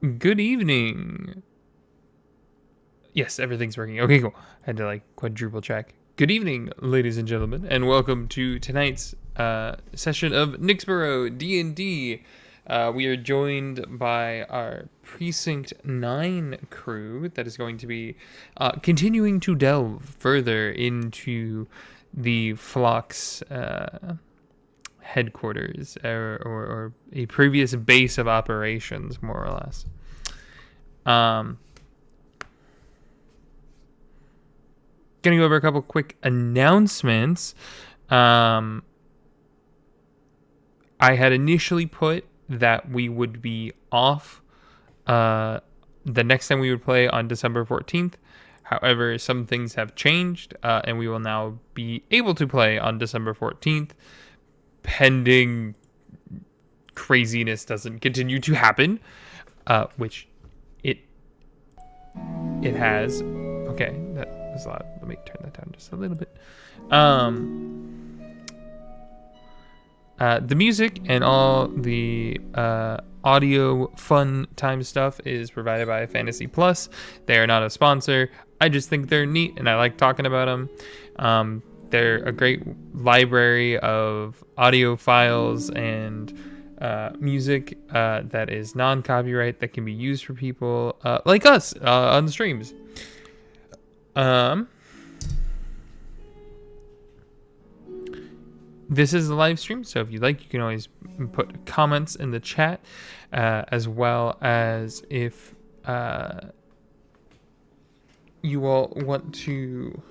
Good evening. Yes, everything's working. Okay, cool. I had to quadruple check. Good evening, ladies and gentlemen, and welcome to tonight's session of Nyxborough D&D. We are joined by our Precinct 9 crew that is going to be continuing to delve further into the Flock's headquarters or a previous base of operations, more or less. Gonna go over a couple quick announcements. I had initially put that we would be off the next time we would play on December 14th. However, some things have changed, and we will now be able to play on December 14th, pending craziness doesn't continue to happen, which it has. Okay, that was loud. Let me turn that down just a little bit. The music and all the audio fun time stuff is provided by Fantasy Plus. They are not a sponsor. I just think they're neat and I like talking about them. They're a great library of audio files and music that is non-copyright that can be used for people like us on the streams. This is a live stream, so if you like, you can always put comments in the chat, as well as if you all want to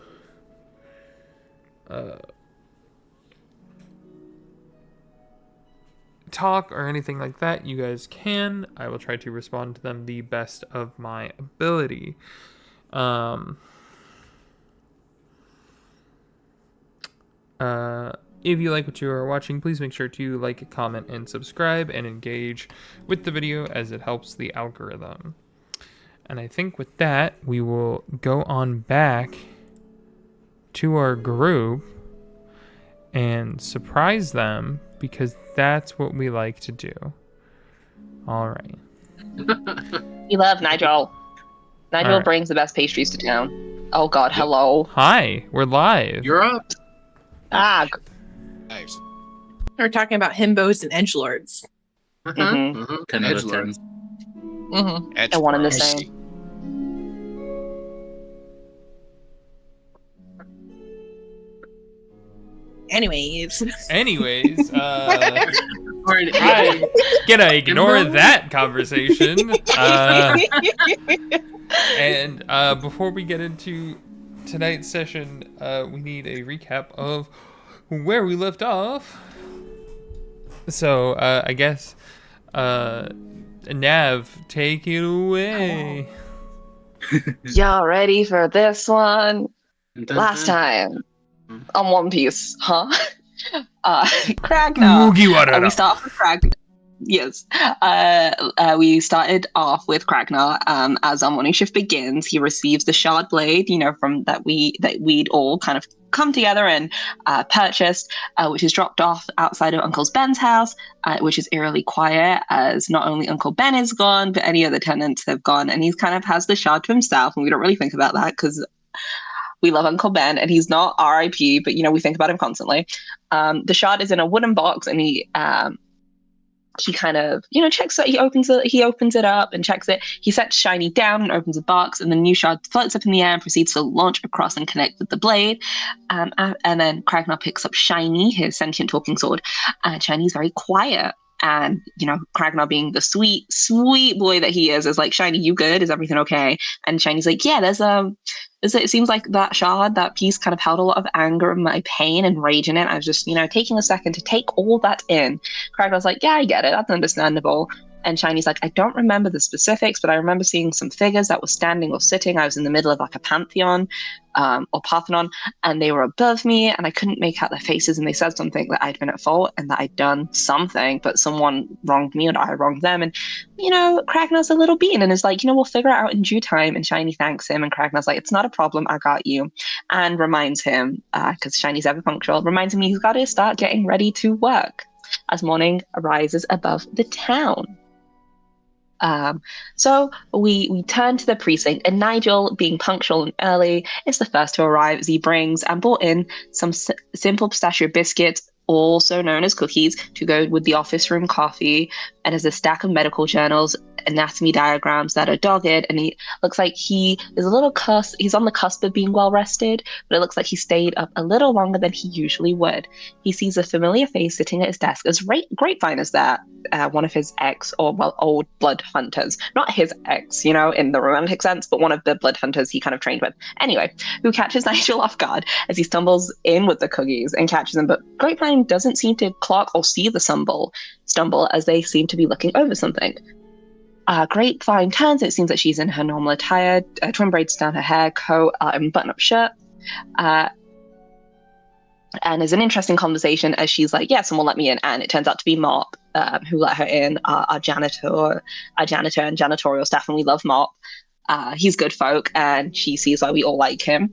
talk or anything like that, you guys can. I will try to respond to them the best of my ability. If you like what you are watching, please make sure to like, comment, and subscribe and engage with the video as it helps the algorithm. And I think with that, we will go on back to our group and surprise them because that's what we like to do. All right. We love Nigel. Nigel right. brings the best pastries to town. Oh God, hello. Hi, we're live. You're up. Ah. Nice. We're talking about himbos and edgelords. Mm-hmm. Mm-hmm. 10 out of 10. Mm-hmm. And one and the same. Anyways, I'm gonna ignore that conversation. And before we get into tonight's session, we need a recap of where we left off. So I guess Nav, take it away. Y'all ready for this one? Last time on One Piece, huh? Kragna. We start with Kragna. Yes. We started off with Kragna. As our morning shift begins, he receives the shard blade, from that we'd all kind of come together and purchased, which is dropped off outside of Uncle Ben's house, which is eerily quiet as not only Uncle Ben is gone, but any other tenants have gone, and he kind of has the shard to himself, and we don't really think about that because we love Uncle Ben, and he's not R.I.P., but we think about him constantly. The shard is in a wooden box, and he kind of, checks it. He opens it up and checks it. He sets Shiny down and opens the box, and the new shard floats up in the air and proceeds to launch across and connect with the blade. And then Kragnar picks up Shiny, his sentient talking sword, and Shiny's very quiet. And, Kragnar, being the sweet, sweet boy that he is like, Shiny, you good? Is everything okay? And Shiny's like, yeah, it seems like that shard, that piece kind of held a lot of anger and my pain and rage in it. I was just, taking a second to take all that in. Kragnar's like, yeah, I get it. That's understandable. And Shiny's like, I don't remember the specifics, but I remember seeing some figures that were standing or sitting. I was in the middle of a pantheon or Parthenon, and they were above me, and I couldn't make out their faces, and they said something that I'd been at fault and that I'd done something, but someone wronged me and I wronged them. And, Kragnar's a little bean and is like, we'll figure it out in due time. And Shiny thanks him, and Kragnar's like, it's not a problem, I got you. And reminds him, because Shiny's ever punctual, reminds him he's got to start getting ready to work as morning arises above the town. So we turn to the precinct, and Nigel, being punctual and early, is the first to arrive as he brings and brought in some simple pistachio biscuits, also known as cookies, to go with the office room coffee, and as a stack of medical journals, anatomy diagrams that are dogged, and he looks like he is a little he's on the cusp of being well rested, but it looks like he stayed up a little longer than he usually would. He sees a familiar face sitting at his desk as Grapevine is there, one of his old blood hunters. Not his ex, in the romantic sense, but one of the blood hunters he kind of trained with. Anyway, who catches Nigel off guard as he stumbles in with the cookies and catches him, but Grapevine doesn't seem to clock or see the stumble as they seem to be looking over something. Grapevine turns, and it seems that she's in her normal attire, twin braids down her hair, coat, and button-up shirt. And there's an interesting conversation as she's like, yeah, someone let me in. And it turns out to be Mop, who let her in, our janitor and janitorial staff. And we love Mop. He's good folk, and she sees why we all like him.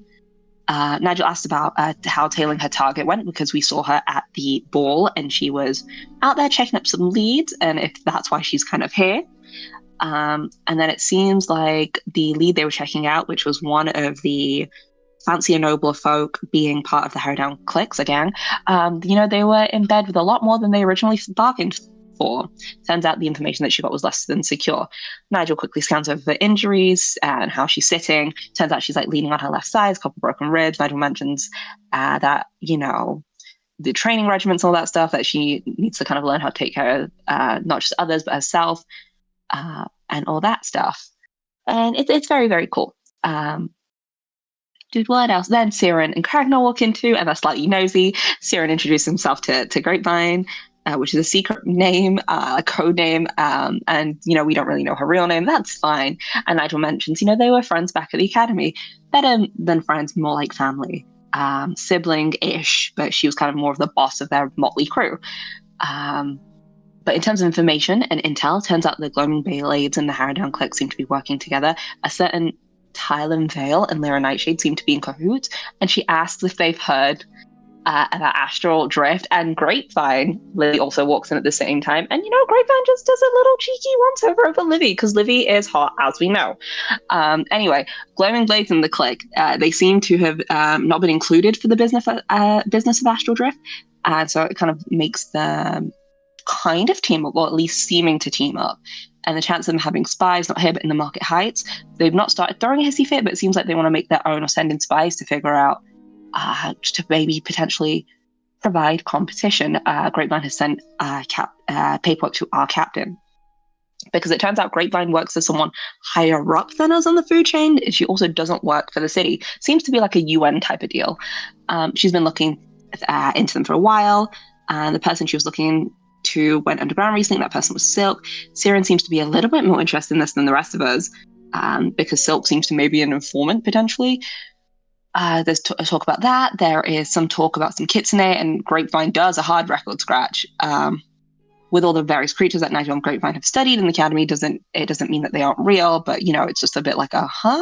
Nigel asked about how tailing her target went, because we saw her at the ball and she was out there checking up some leads, and if that's why she's kind of here. And then it seems like the lead they were checking out, which was one of the fancier, nobler folk being part of the Harrowdown cliques again, they were in bed with a lot more than they originally bargained for. Turns out the information that she got was less than secure. Nigel quickly scans over the injuries and how she's sitting. Turns out she's leaning on her left side, a couple broken ribs. Nigel mentions that, the training regiments, all that stuff, that she needs to kind of learn how to take care of not just others, but herself, and all that stuff. And it's very, very cool. Dude, what else? Then Siren and Kragnar walk into, and they're slightly nosy. Siren introduces himself to Grapevine, which is a secret name, a code name, and, we don't really know her real name. That's fine. And Nigel mentions, they were friends back at the academy. Better than friends, more like family. Sibling-ish, but she was kind of more of the boss of their motley crew. But in terms of information and intel, turns out the Gloaming Blades and the Harrowdown clique seem to be working together. A certain Tylen Vale and Lyra Nightshade seem to be in cahoots, and she asks if they've heard about astral drift, and Grapevine, Livy, also walks in at the same time, and Grapevine just does a little cheeky once over Livy, because Livy is hot, as we know. Anyway, Gloaming Blades and the clique, they seem to have not been included for the business of astral drift, and so it kind of makes them kind of team up, or at least seeming to team up. And the chance of them having spies, not here but in the Market Heights, they've not started throwing a hissy fit, but it seems like they want to make their own or send in spies to figure out, to maybe potentially provide competition. Grapevine has sent paperwork to our captain, because it turns out Grapevine works as someone higher up than us on the food chain. She also doesn't work for the city. Seems to be like a UN type of deal. She's been looking into them for a while, and the person she was looking to went underground recently. That person was Silk. Siren seems to be a little bit more interested in this than the rest of us, because Silk seems to maybe be an informant potentially. There's talk about that. There is some talk about some kitsune, and Grapevine does a hard record scratch with all the various creatures that Nigel and Grapevine have studied in the academy. It doesn't mean that they aren't real, but it's just a bit like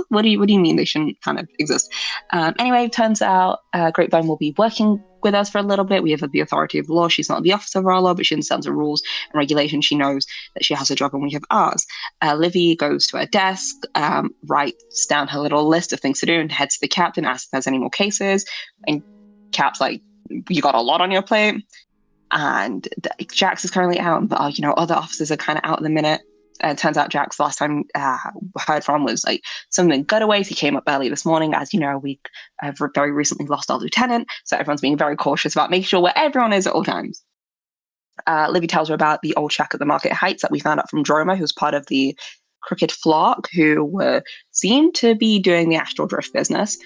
what do you mean they shouldn't kind of exist? Anyway, it turns out Grapevine will be working with us for a little bit. We have the authority of the law. She's not the officer of our law, but she understands the rules and regulations. She knows that she has a job and we have ours. Livy goes to her desk, writes down her little list of things to do, and heads to the captain, asks if there's any more cases. And Cap's like, you got a lot on your plate. And Jax is currently out, but other officers are kind of out at the minute. It turns out Jax, last time heard from, was something gutaways. He came up early this morning. As you know, we have very recently lost our lieutenant, so everyone's being very cautious about making sure where everyone is at all times. Livy tells her about the old shack at the Market Heights that we found out from Droma, who's part of the Crooked Flock, who seemed to be doing the astral drift business.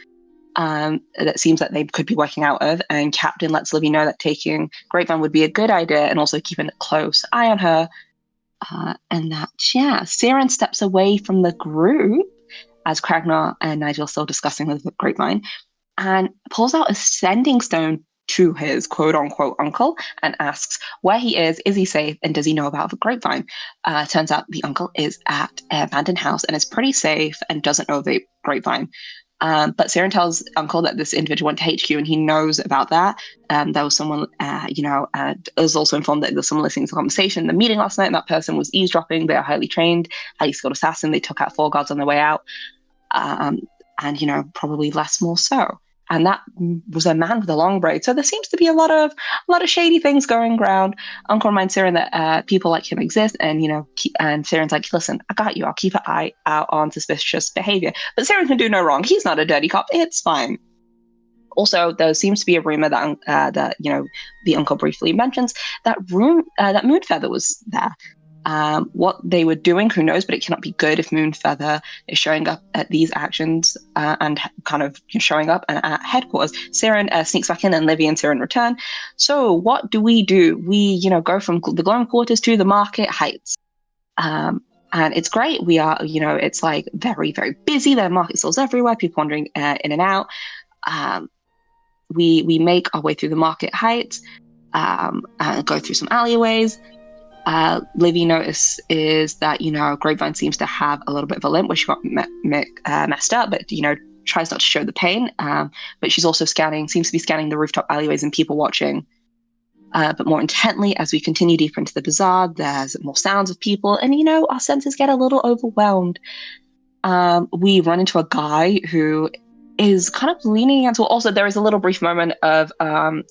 That seems that they could be working out of, and Captain lets Livy know that taking Grapevine would be a good idea, and also keeping a close eye on her. And that, Siren steps away from the group as Kragnar and Nigel are still discussing with Grapevine, and pulls out a sending stone to his quote-unquote uncle and asks where he is he safe, and does he know about the Grapevine? Turns out the uncle is at an abandoned house and is pretty safe and doesn't know of the Grapevine. But Siren tells Uncle that this individual went to HQ and he knows about that. There was someone, is also informed that there's someone listening to the conversation in the meeting last night, and that person was eavesdropping. They are highly trained, highly skilled assassin. They took out 4 guards on their way out, and probably less more so. And that was a man with a long braid. So there seems to be a lot of shady things going around. Uncle reminds Siren that people like him exist, and and Siren's like, "Listen, I got you. I'll keep an eye out on suspicious behavior." But Siren can do no wrong. He's not a dirty cop. It's fine. Also, there seems to be a rumor that the uncle briefly mentions that Moonfeather was there. What they were doing, who knows, but it cannot be good if Moonfeather is showing up at these actions and kind of showing up at headquarters. Siren sneaks back in, and Livy and Siren return. So what do? We go from the Glowing Quarters to the Market Heights. And it's great. We are, it's like very, very busy. There are market stalls everywhere, people wandering in and out. We make our way through the Market Heights and go through some alleyways. Livy notices that, Grapevine seems to have a little bit of a limp where she got messed up, but, tries not to show the pain. But she's also seems to be scanning the rooftop alleyways and people watching. But more intently, as we continue deeper into the bazaar, there's more sounds of people, and, our senses get a little overwhelmed. We run into a guy who is kind of leaning against. Well, also, there is a little brief moment of a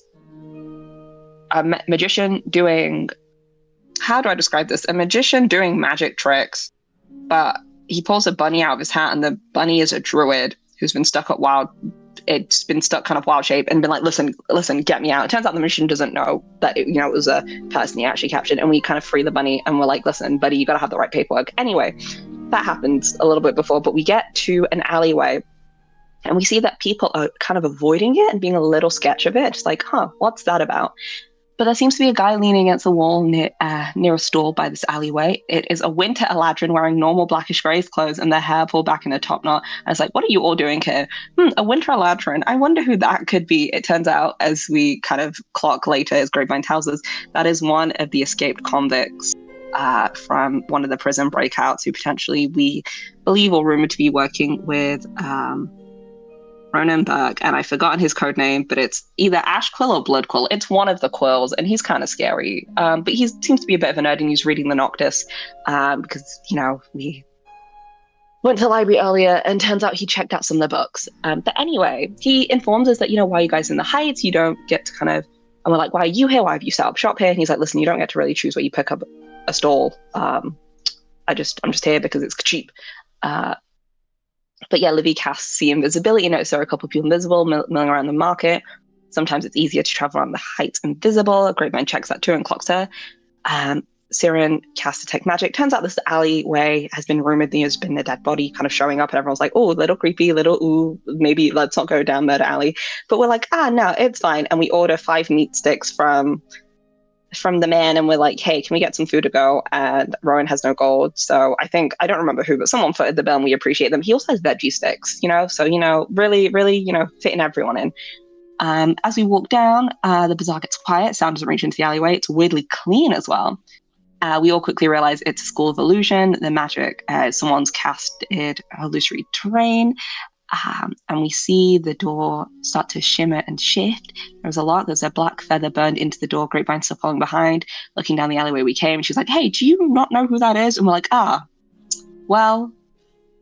magician doing. How do I describe this? A magician doing magic tricks, but he pulls a bunny out of his hat, and the bunny is a druid who's been stuck at wild. It's been stuck kind of wild shape and been like, listen, get me out. It turns out the magician doesn't know that it was a person he actually captured, and we kind of free the bunny, and we're like, listen, buddy, you got to have the right paperwork. Anyway, that happens a little bit before, but we get to an alleyway, and we see that people are kind of avoiding it and being a little sketch of it. Just like, what's that about? But there seems to be a guy leaning against a wall near a stall by this alleyway. It is a winter Eladrin wearing normal blackish grey clothes and their hair pulled back in a top knot. I was like, what are you all doing here? A winter Eladrin. I wonder who that could be. It turns out, as we kind of clock later, as Grapevine tells us, that is one of the escaped convicts from one of the prison breakouts who potentially we believe or rumored to be working with Ronan Burke, and I've forgotten his code name, but it's either Ash Quill or Blood Quill. It's one of the Quills, and he's kind of scary. But he seems to be a bit of a nerd, and he's reading the Noctis because, we went to the library earlier, and turns out he checked out some of the books. But anyway, he informs us that, why are you guys in the Heights? You don't get to kind of... And we're like, why are you here? Why have you set up shop here? And he's like, listen, you don't get to really choose where you pick up a stall. I'm just here because it's cheap. But yeah, Livy casts see invisibility. Notice there are a couple of people invisible milling around the market. Sometimes it's easier to travel around the Heights invisible. Grapevine checks that too and clocks her. Siren casts detect magic. Turns out this alleyway has been rumored there's been a dead body kind of showing up, and everyone's like, oh, little creepy, ooh, maybe let's not go down Murder Alley. But we're like, no, it's fine. And we order 5 meat sticks from the man, and we're like, hey, can we get some food to go? And Rowan has no gold, so I don't remember who, but someone footed the bill, and we appreciate them. He also has veggie sticks, so really, really, fitting everyone in. As we walk down, the bazaar gets quiet. Sound doesn't reach into the alleyway. It's weirdly clean as well. We all quickly realize it's a school of illusion. The magic, someone's casted illusory terrain. And we see the door start to shimmer and shift. There's a black feather burned into the door. Grapevine still following behind, looking down the alleyway we came. She's like, hey, do you not know who that is? And we're like, well.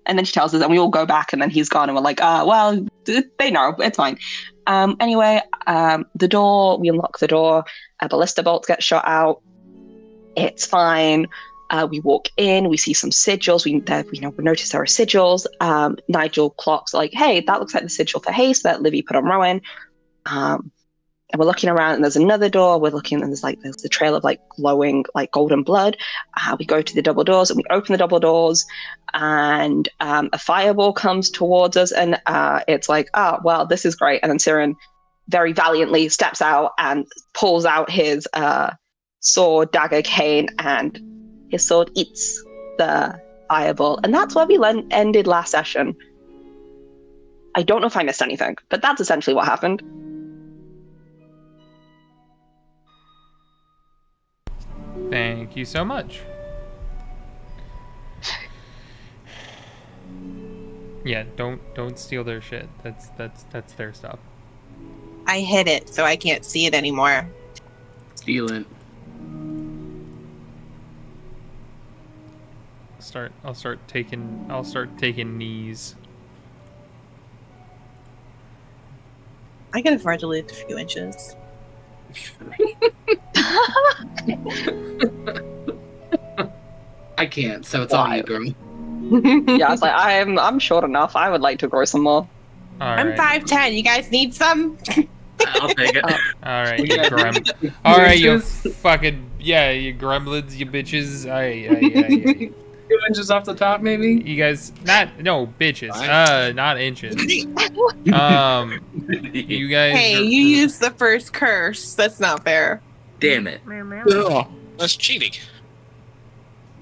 And then she tells us, and we all go back, and then he's gone, and we're like, well, they know, it's fine. Anyway, the door, we unlock the door, a ballista bolt gets shot out. It's fine. We walk in, we see some sigils. We notice there are sigils. Nigel clocks like, hey, that looks like the sigil for haste that Livy put on Rowan. And we're looking around, and there's another door. We're looking, and there's the trail of glowing golden blood. We go to the double doors, and we open the double doors, and a fireball comes towards us, and it's like, well, this is great. And then Siren very valiantly steps out and pulls out his sword, dagger, cane, and his sword eats the fireball. And that's where we ended last session. I don't know if I missed anything, but that's essentially what happened. Thank you so much. Yeah, don't steal their shit. That's their stuff. I hid it, so I can't see it anymore. Steal it. I'll start taking knees. I can afford to lose a few inches. I can't, so it's on you, girl. Yeah, I was like, I'm short enough. I would like to grow some more. I'm 5'10". You guys need some? I'll take it. All right, you Yeah. grem. All right, you Inches. fucking you gremlins, you bitches. Aye. 2 inches off the top, maybe? You guys, no bitches. Not inches. You guys. Hey, you used the first curse. That's not fair. Damn it. Ugh. That's cheating.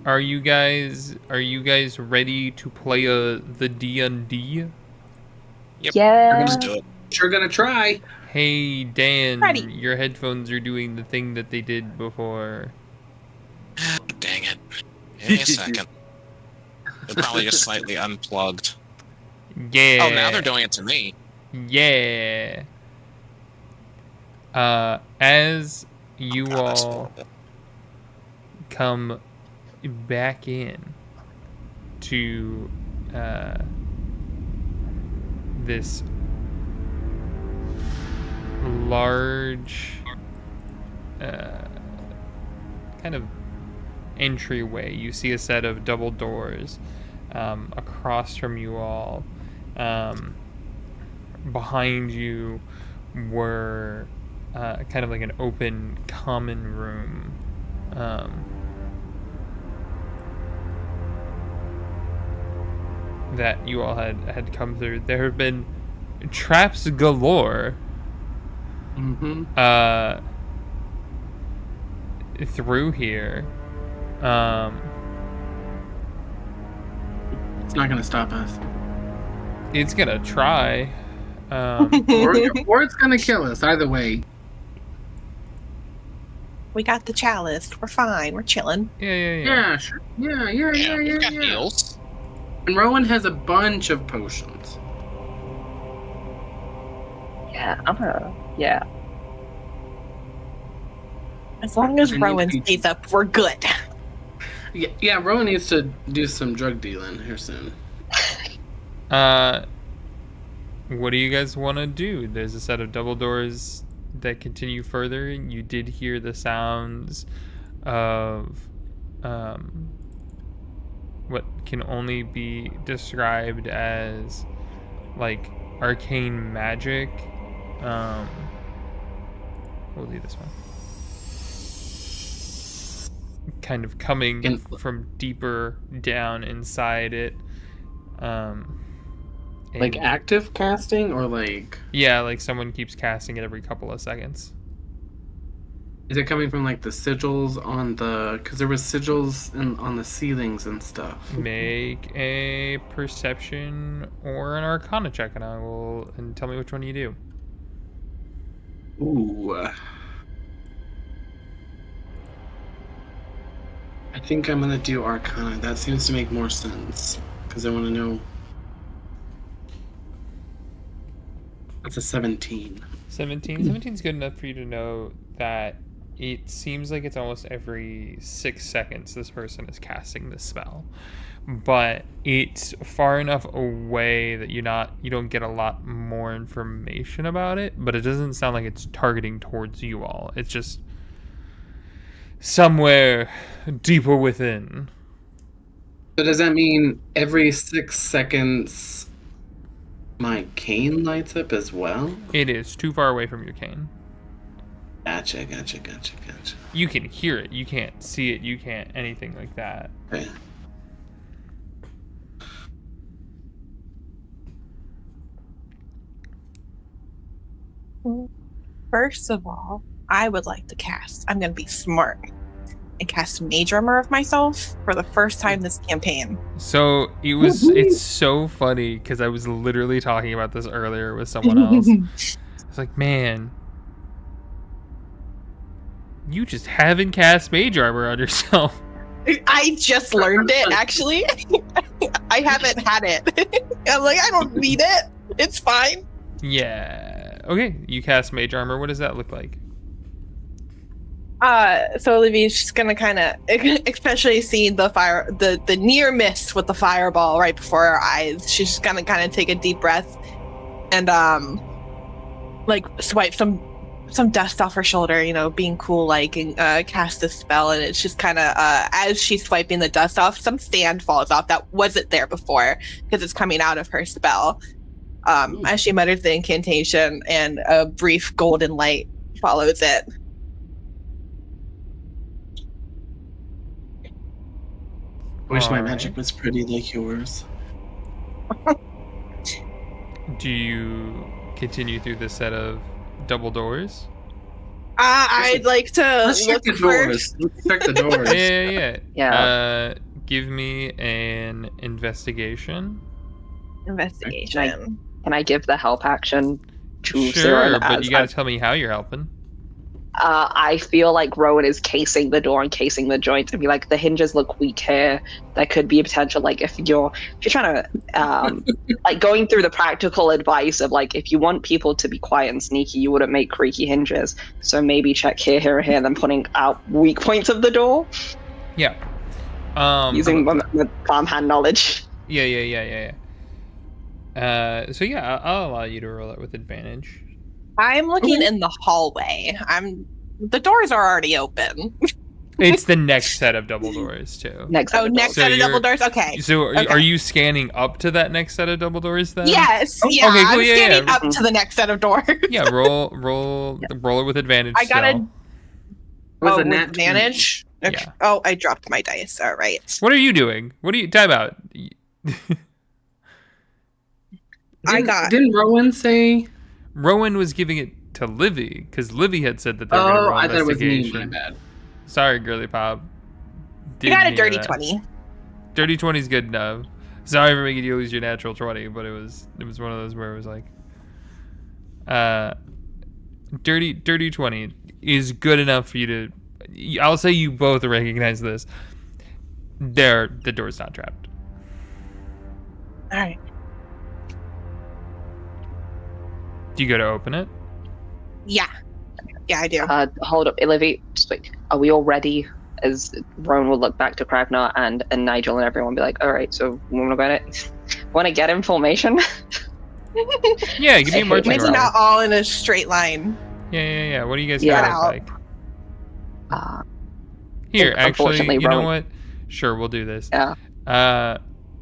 Are you guys ready to play the D&D? Yep. Yeah. Let's do it. Sure gonna try. Hey Dan, Ready. your headphones are doing the thing that they did before. Dang it. Give me a second. They're probably just slightly unplugged. Yeah. Oh, now they're doing it to me. Yeah. As you Oh, God, that's all horrible. come back in to this large kind of entryway, you see a set of double doors across from you all. Behind you were kind of like an open common room. That you all had come through. There have been traps galore Mm-hmm. through here. It's not gonna stop us. It's gonna try. Or it's gonna kill us, either way. We got the chalice. We're fine. We're chilling. Yeah. Yeah, sure. Yeah. We've got heals. And Rowan has a bunch of potions. Yeah. As long as I need Rowan to- stays up, we're good. Yeah, Rowan needs to do some drug dealing here soon. What do you guys want to do? There's a set of double doors that continue further. You did hear the sounds of what can only be described as like arcane magic. We'll do this one. Kind of coming from deeper down inside it. Like and- active casting or like Yeah, like someone keeps casting it every couple of seconds. is it coming from like the sigils on the because there was sigils on the ceilings and stuff. Make a perception or an arcana check, and tell me which one you do. Ooh. I think I'm gonna do Arcana. That seems to make more sense because I want to know. That's a 17. 17. 17's good enough for you to know that it seems like it's almost every 6 seconds this person is casting this spell. But it's far enough away that you don't get a lot more information about it, but it doesn't sound like it's targeting towards you all. It's just somewhere deeper within. So does that mean every 6 seconds my cane lights up as well? It is too far away from your cane. Gotcha. You can hear it, you can't see it, you can't anything like that. Okay. First of all, I would like to cast. I'm going to be smart and cast Mage Armor of myself for the first time this campaign. So it's so funny because I was literally talking about this earlier with someone else. It's like, man, you just haven't cast Mage Armor on yourself. I just learned it, actually. I haven't had it. I'm like, I don't need it. It's fine. Yeah. Okay, you cast Mage Armor. What does that look like? So Olivia's just gonna kind of, especially seeing the near miss with the fireball right before her eyes. She's just gonna kind of take a deep breath and like swipe some dust off her shoulder, being cool, like, and cast a spell. And it's just kind of as she's swiping the dust off, some sand falls off that wasn't there before because it's coming out of her spell. As she mutters the incantation, and a brief golden light follows it. Wish my Alright. magic was pretty like yours. Do you continue through the set of double doors? I'd like to Let's check look the for doors. Let's check the doors. Yeah. Yeah. Give me an investigation. investigation. Can I give the help action to Sure, Siren but as you gotta I'm- tell me how you're helping. I feel like Rowan is casing the door and casing the joints. I mean, like, the hinges look weak here. There could be a potential, like, if you're trying to, like, going through the practical advice of, like, if you want people to be quiet and sneaky, you wouldn't make creaky hinges. So maybe check here, here, and here, then putting out weak points of the door Yeah. using my farmhand knowledge. Yeah. So yeah, I'll allow you to roll it with advantage. I'm looking in the hallway. The doors are already open. It's the next set of double doors too. Next Oh, set of next So set of double you're- doors. Okay. So Okay. are you scanning up to that next set of double doors then? Yes. Oh, Yeah. okay, cool, I'm yeah, standing yeah. up to the next set of doors. Yeah, roll it with advantage. I got still. a Was a with nat advantage. Okay. Yeah. Oh, I dropped my dice. All right. What are you doing? Time out. Didn't Rowan say? Rowan was giving it to Livy because Livy had said that they were going to Oh, roll I thought it was me. investigation. My bad. Sorry, girly pop. I Didn't got a hear dirty that. 20. Dirty 20 is good enough. Sorry for making you lose your natural 20, but it was one of those where it was like, dirty 20 is good enough for you to. I'll say you both recognize this. The door's not trapped. All right. Do you go to open it? Yeah. Yeah, I do. Hold up, Olivia. Just wait. Are we all ready? As Rowan will look back to Kragnar and Nigel and everyone be like, all right, so we want to get in formation? Yeah, give me a marching Maybe order. not all in a straight line. Yeah. What do you guys Yeah. got like? Here, actually, Unfortunately, you know Rowan- what? Sure, we'll do this. Yeah.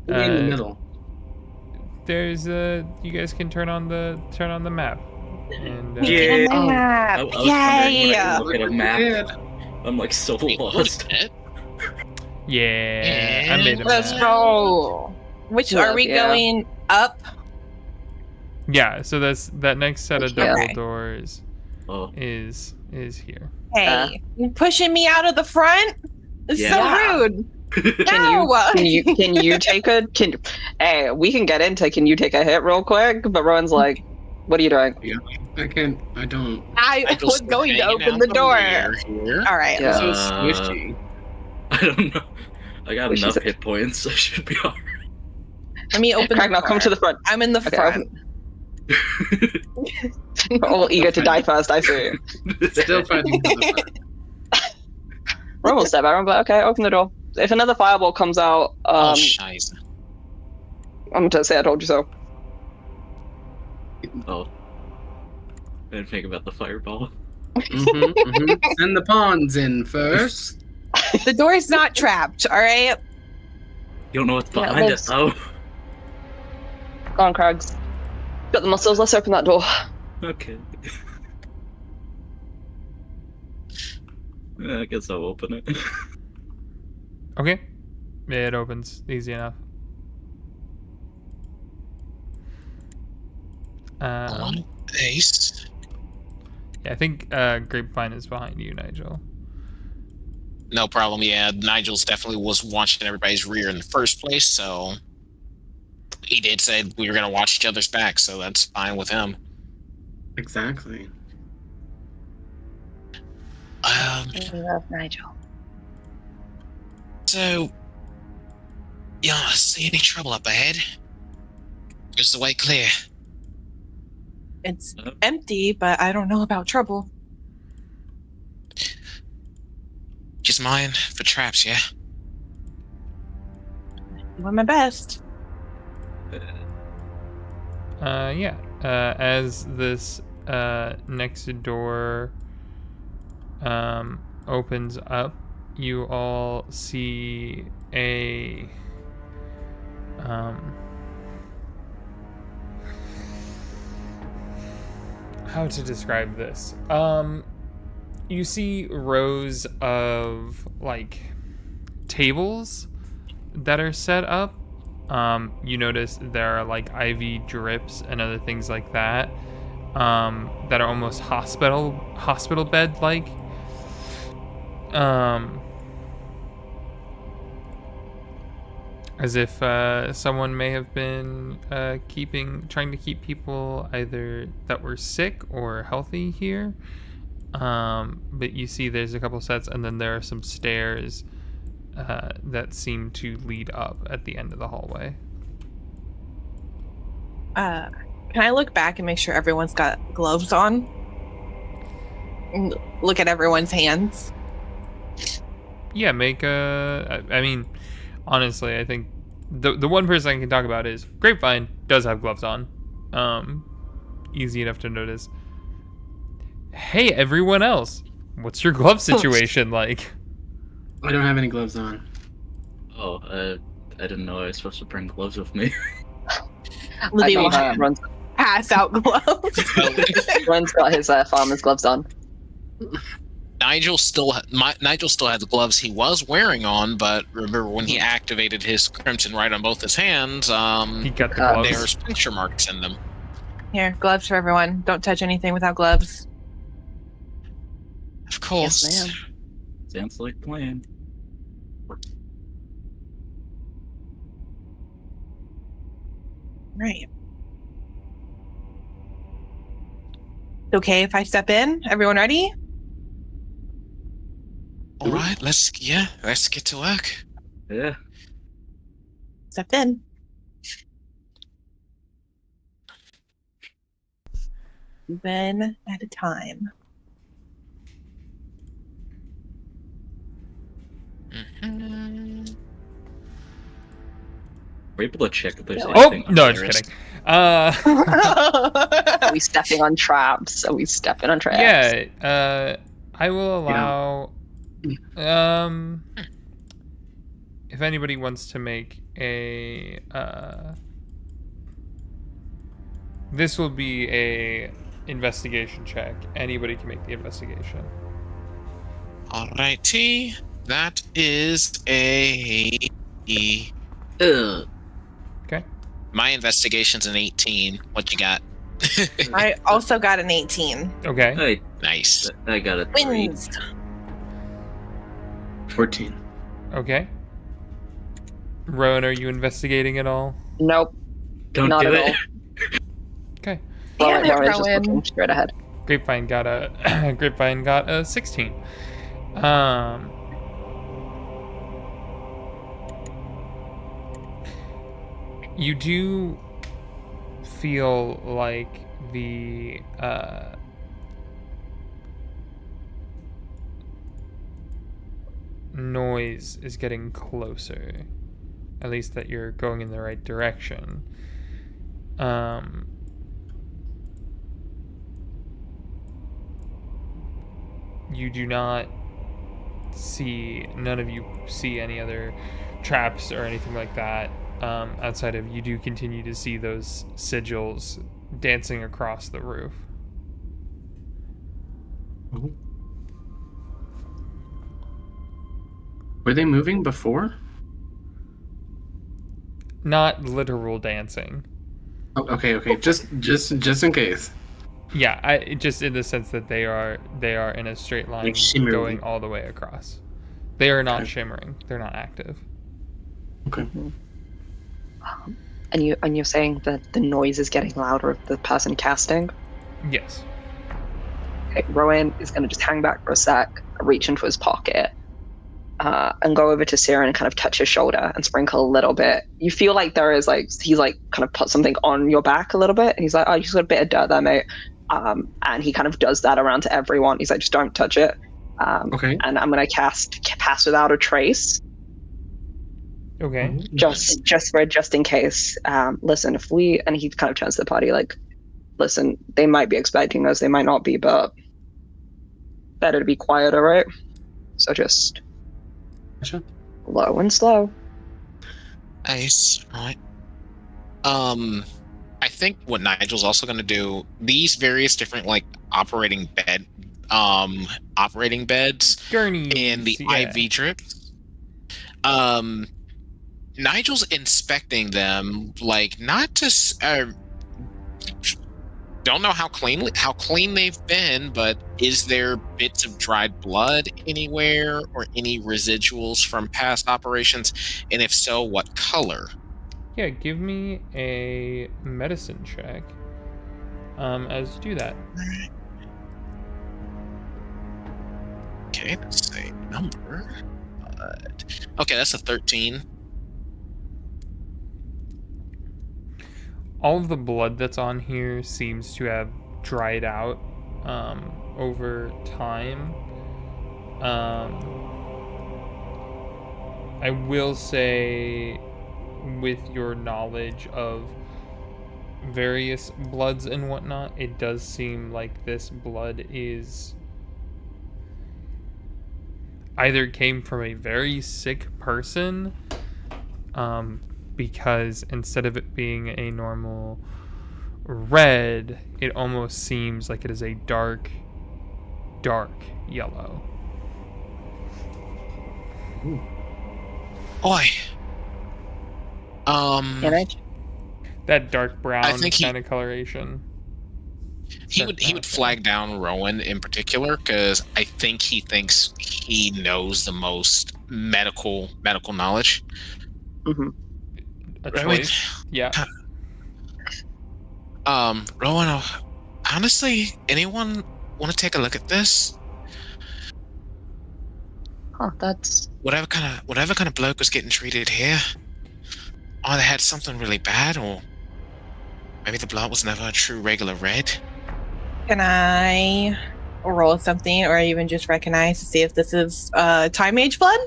We'll be in the middle. There's you guys can turn on the map. And Yeah. Oh, map. I was wondering when Yay! I look at a map. Yeah. I'm like so Wait, lost. what's that? yeah, I made a Let's map. go. Which Yeah, are we yeah. going up? Yeah, so that next set of Yeah. double doors Oh, is here. Hey, you pushing me out of the front? It's Yeah. so rude. Can you take a hey, we can get into can you take a hit real quick? But Rowan's like, what are you doing? I don't. I was just going to hanging open out the the door. rear here. All right. Yeah. So Uh, squishy. I don't know. I got What she enough said. hit points. I should be alright. Let me open the Kragnar, door. come to the front. I'm in the Okay, front. all eager to die first, I see. Still fighting for the front. Rowan will step back and be like, okay, open the door. If another fireball comes out, Oh, scheiße. I'm gonna say I told you so. Oh. I didn't think about the fireball. Send the pawns in first. The door's not trapped. All right. You don't know what's Yeah, behind let's- it, though. Go on, Krags. Got the muscles, let's open that door. Okay. Yeah, I guess I'll open it. Okay, it opens easy enough. On base. Yeah, I think Grapevine is behind you, Nigel. No problem. Yeah, Nigel's definitely was watching everybody's rear in the first place, so he did say we were going to watch each other's back, so that's fine with him. Exactly. I love Nigel. So You don't see any trouble up ahead? Is the way clear? It's empty, but I don't know about trouble. Just mine for traps, yeah? Doing my best. Yeah. As this next door opens up, you all see a how to describe this? You see rows of like tables that are set up. You notice there are like IV drips and other things like that that are almost hospital bed like. As if someone may have been trying to keep people either that were sick or healthy here. But you see there's a couple sets, and then there are some stairs that seem to lead up at the end of the hallway. Can I look back and make sure everyone's got gloves on? And look at everyone's hands. Yeah, make a... I mean, honestly, I think the one person I can talk about is Grapevine does have gloves on. Easy enough to notice. Hey, everyone else, what's your glove situation like? I don't have any gloves on. Oh, I didn't know I was supposed to bring gloves with me. Libby will Ron's pass out gloves. got his farmer's gloves on. Nigel still had the gloves he was wearing on, but remember when he activated his Crimson Right on both his hands, He got the gloves. there's puncture marks in them. Here, gloves for everyone. Don't touch anything without gloves. Of course. Yes, ma'am. Sounds like a plan. Right. Okay, if I step in, everyone ready? All right, let's get to work. Yeah. Step in. One at a time. Mhm. We're able to check if there's Oh, anything. no, just kidding. Are we stepping on traps? Yeah, I will allow... if anybody wants to make a... this will be a investigation check. Anybody can make the investigation. Alrighty, that is a. Ugh. My investigation's an 18. What you got? I also got an 18. Okay. Nice. I got a 3. Wins. 14. Okay. Rowan, are you investigating at all? Nope. Don't Not do at it. Okay. Damn it, Rowan is just Rowan. looking straight ahead. Grapevine got a 16. You do feel like the noise is getting closer. At least that you're going in the right direction. You do not see, none of you see any other traps or anything like that. Outside of, you do continue to see those sigils dancing across the roof. Were they moving before? Not literal dancing. Oh, okay. Just in case. Yeah, just in the sense that they are in a straight line Like shimmering. going all the way across. They are not Okay. shimmering. They're not active. Okay. And you're saying that the noise is getting louder of the person casting? Yes. Okay, Rowan is going to just hang back for a sec, reach into his pocket, and go over to Siren and kind of touch his shoulder and sprinkle a little bit. You feel like there is like he's like kind of put something on your back a little bit, and he's like, "Oh, you just got a bit of dirt there, mate." And he kind of does that around to everyone. He's like, "Just don't touch it." Okay. And I'm gonna cast Pass Without a Trace, Okay. just in case. Listen, if we and he kind of turns to the party like, "Listen, they might be expecting us, they might not be, but better to be quiet, all right? So just." Gotcha. Low and slow. Nice. Right. I think what Nigel's also going to do, these various different like operating beds Gurney and the IV drips. Nigel's inspecting them, like not just don't know how clean they've been, but is there bits of dried blood anywhere or any residuals from past operations? And if so, what color? Yeah, give me a medicine check. As you do that. Okay, that's a number. Okay, that's a 13. All of the blood that's on here seems to have dried out over time. I will say, with your knowledge of various bloods and whatnot, it does seem like this blood is either came from a very sick person, because instead of it being a normal red, it almost seems like it is a dark yellow. Oi. That dark brown I think kind of coloration. He would flag down Rowan in particular because I think he thinks he knows the most medical knowledge. Mm-hmm. A Rowan, choice? Yeah. Rowan, honestly, anyone want to take a look at this? Huh, that's Whatever kind of bloke was getting treated here. Either had something really bad, or maybe the blood was never a true regular red. Can I roll something, or even just recognize to see if this is time age blood?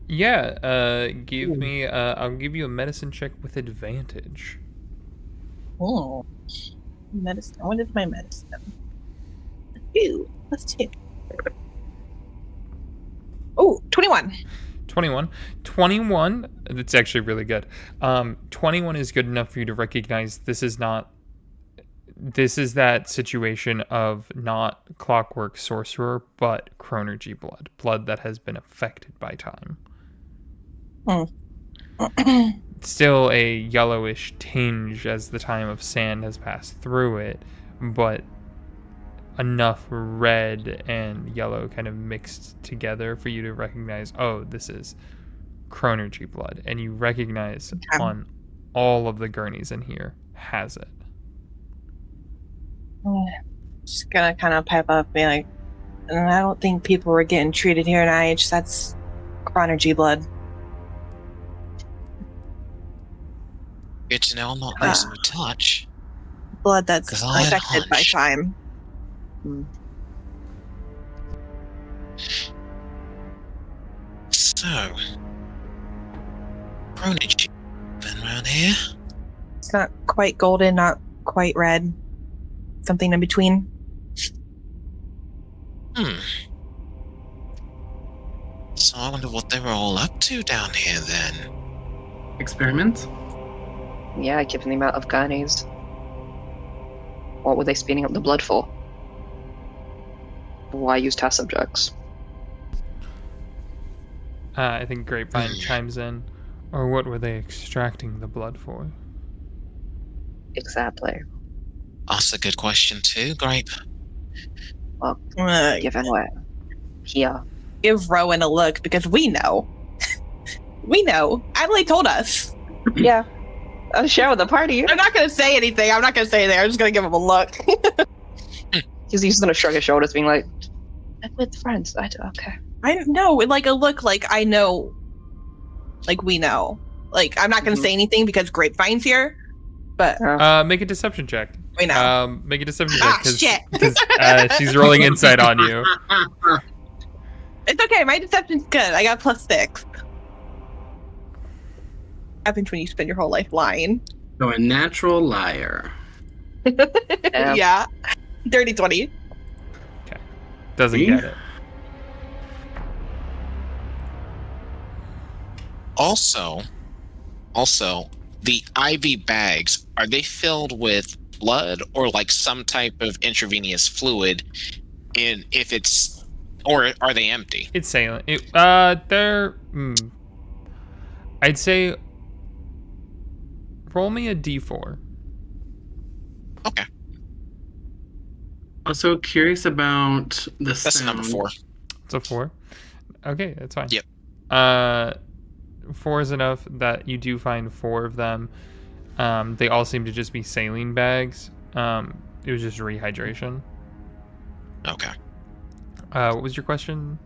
Yeah, give me I'll give you a medicine check with advantage. Oh, medicine. What is my medicine? 2 plus 2. Oh, 21. 21, that's actually really good. 21 is good enough for you to recognize this is that situation of not clockwork sorcerer, but chronergy blood that has been affected by time. Still a yellowish tinge as the time of sand has passed through it, but enough red and yellow kind of mixed together for you to recognize, oh, this is chronergy blood. And you recognize on all of the gurneys in here has it. Just gonna kind of pipe up, be like, I don't think people were getting treated here in IH. That's chronergy blood. Good to know I'm not losing my touch. Blood that's 'Cause I had a affected by hunch. time. So, chronergy been around here? It's not quite golden, not quite red. Something in between. So I wonder what they were all up to down here then. Experiment? yeah, given the amount of gurneys. What were they speeding up the blood for? Why use test subjects? I think Grapevine chimes in. Or what were they extracting the blood for? Exactly. That's a good question too, Grape. Well, Uh, given what here. give Rowan a look because we know. We know. Adley told us. Yeah. I'll share with the party. I'm not going to say anything. I'm just going to give him a look. He's just gonna shrug his shoulders, being like, "I'm with friends. Okay. I know, like a look like I know, like we know. Like I'm not gonna say anything because Grapevine's here, but Make a deception check. we know. Make a deception check shit. because she's rolling insight on you. It's okay. My deception's good. I got +6. Happens when you spend your whole life lying. So a natural liar. Yeah. Dirty 20. Doesn't See? get it. Also, the IV bags, are they filled with blood or like some type of intravenous fluid? Or are they empty? It's saline. They're. I'd say. Roll me a d4. Okay, Also curious about the that's sound. number 4. It's a 4. Okay, that's fine. Yep. 4 is enough that you do find 4 of them. They all seem to just be saline bags. It was just rehydration. Okay. What was your question,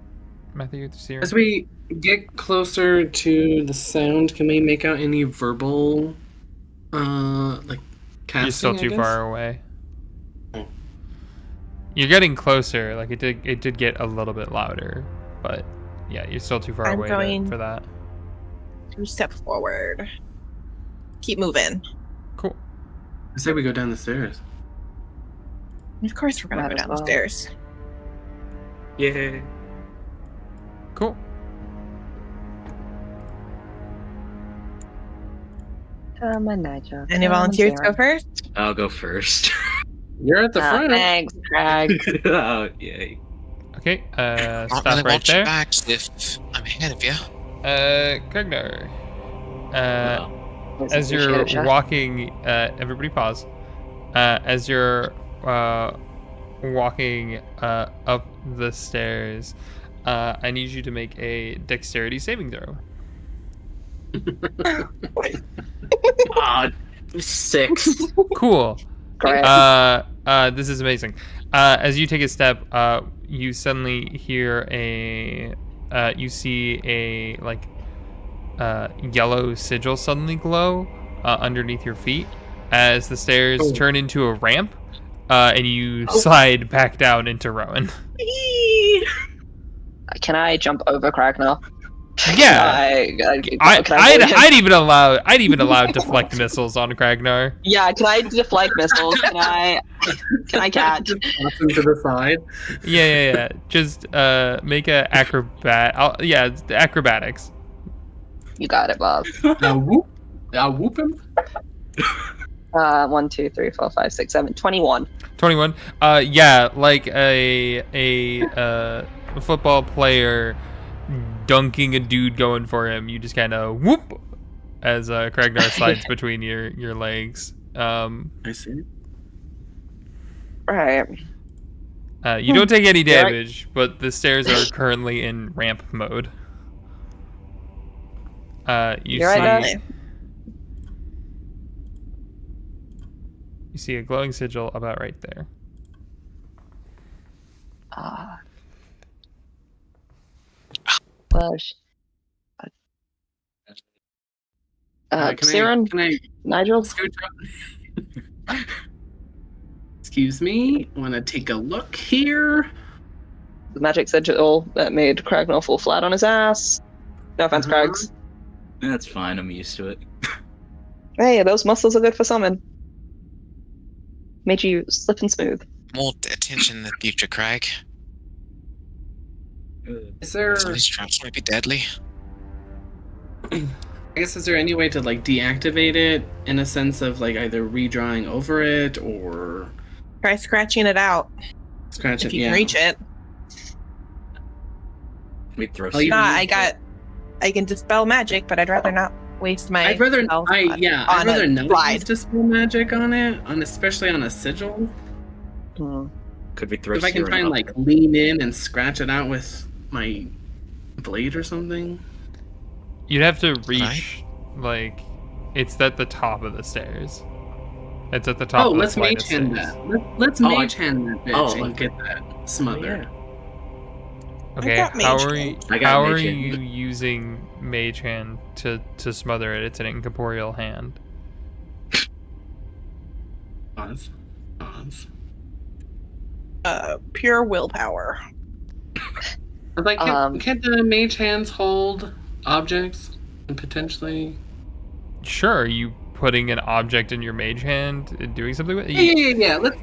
Matthew? As we get closer to the sound, can we make out any verbal, like casting? You're still I too guess? far away. Oh. You're getting closer. Like it did get a little bit louder, but yeah, you're still too far I'm away going- for that. 2 step forward. Keep moving. Cool. I say we go down the stairs. Of course, we're gonna Might go as down the well. stairs. Yay. Cool. Come on, Nigel. Any Come on, volunteers go Sarah. first? I'll go first. You're at the front. Thanks, Craig. Oh, yay. Okay. Not Stop really right watch your there. backs if I'm ahead of you. Kragnar. Wow. As you're walking, everybody pause. As you're walking up the stairs, I need you to make a dexterity saving throw. 6. Cool. Great. This is amazing. As you take a step, you suddenly hear you see a yellow sigil suddenly glow underneath your feet as the stairs turn into a ramp, and you slide back down into Rowan. Can I jump over Craig now? Yeah. I'd even allow deflect missiles on Kragnar. Yeah, can I deflect missiles? Can I catch? Toss him to the side. Yeah. Just make a acrobatics. You got it, Bob. Whoop. I'll whoop him. 1, 2, 3, 4, 5, 6, 7, 21. 21. Yeah, like a football player dunking a dude going for him. You just kind of whoop as Kragnar slides between your legs. I see. Right. You don't take any damage, but the stairs are currently in ramp mode. You You're see. right, You see a glowing sigil about right there. Well, Siren, Can I Nigel? scoot up? Excuse me. Want to take a look here? The magic sigil that made Cragnell fall flat on his ass. No offense, Uh-huh. Craigs. That's fine. I'm used to it. Hey, those muscles are good for summon. Made you slip and smooth. More attention in the future, Craig. Is there? Some of these traps might be deadly. I guess is there any way to like deactivate it in a sense of like either redrawing over it or Try scratching it out scratch if it? you can reach it. We throw Oh, you- I can dispel magic, but I'd rather not waste my. I'd rather spells I'd on rather a not slide. use dispel magic on it, especially on a sigil. Hmm. Could we throw If I can Siren try and up? like lean in and scratch it out with my blade or something. You'd have to reach, like, it's at the top of the stairs. It's at the top Oh, of the let's flight mage of hand stairs. that. Let's Oh, mage hand that bitch oh, and okay. get that smothered. Okay, got how Mage are Hand. you? I got How are Mage you Hand. using Mage Hand to smother it? It's an incorporeal hand. Pause. Pause. Pure willpower. I was like, Um, can't the mage hands hold objects and potentially? Sure, are you putting an object in your Mage Hand and doing something with it? Yeah. Let's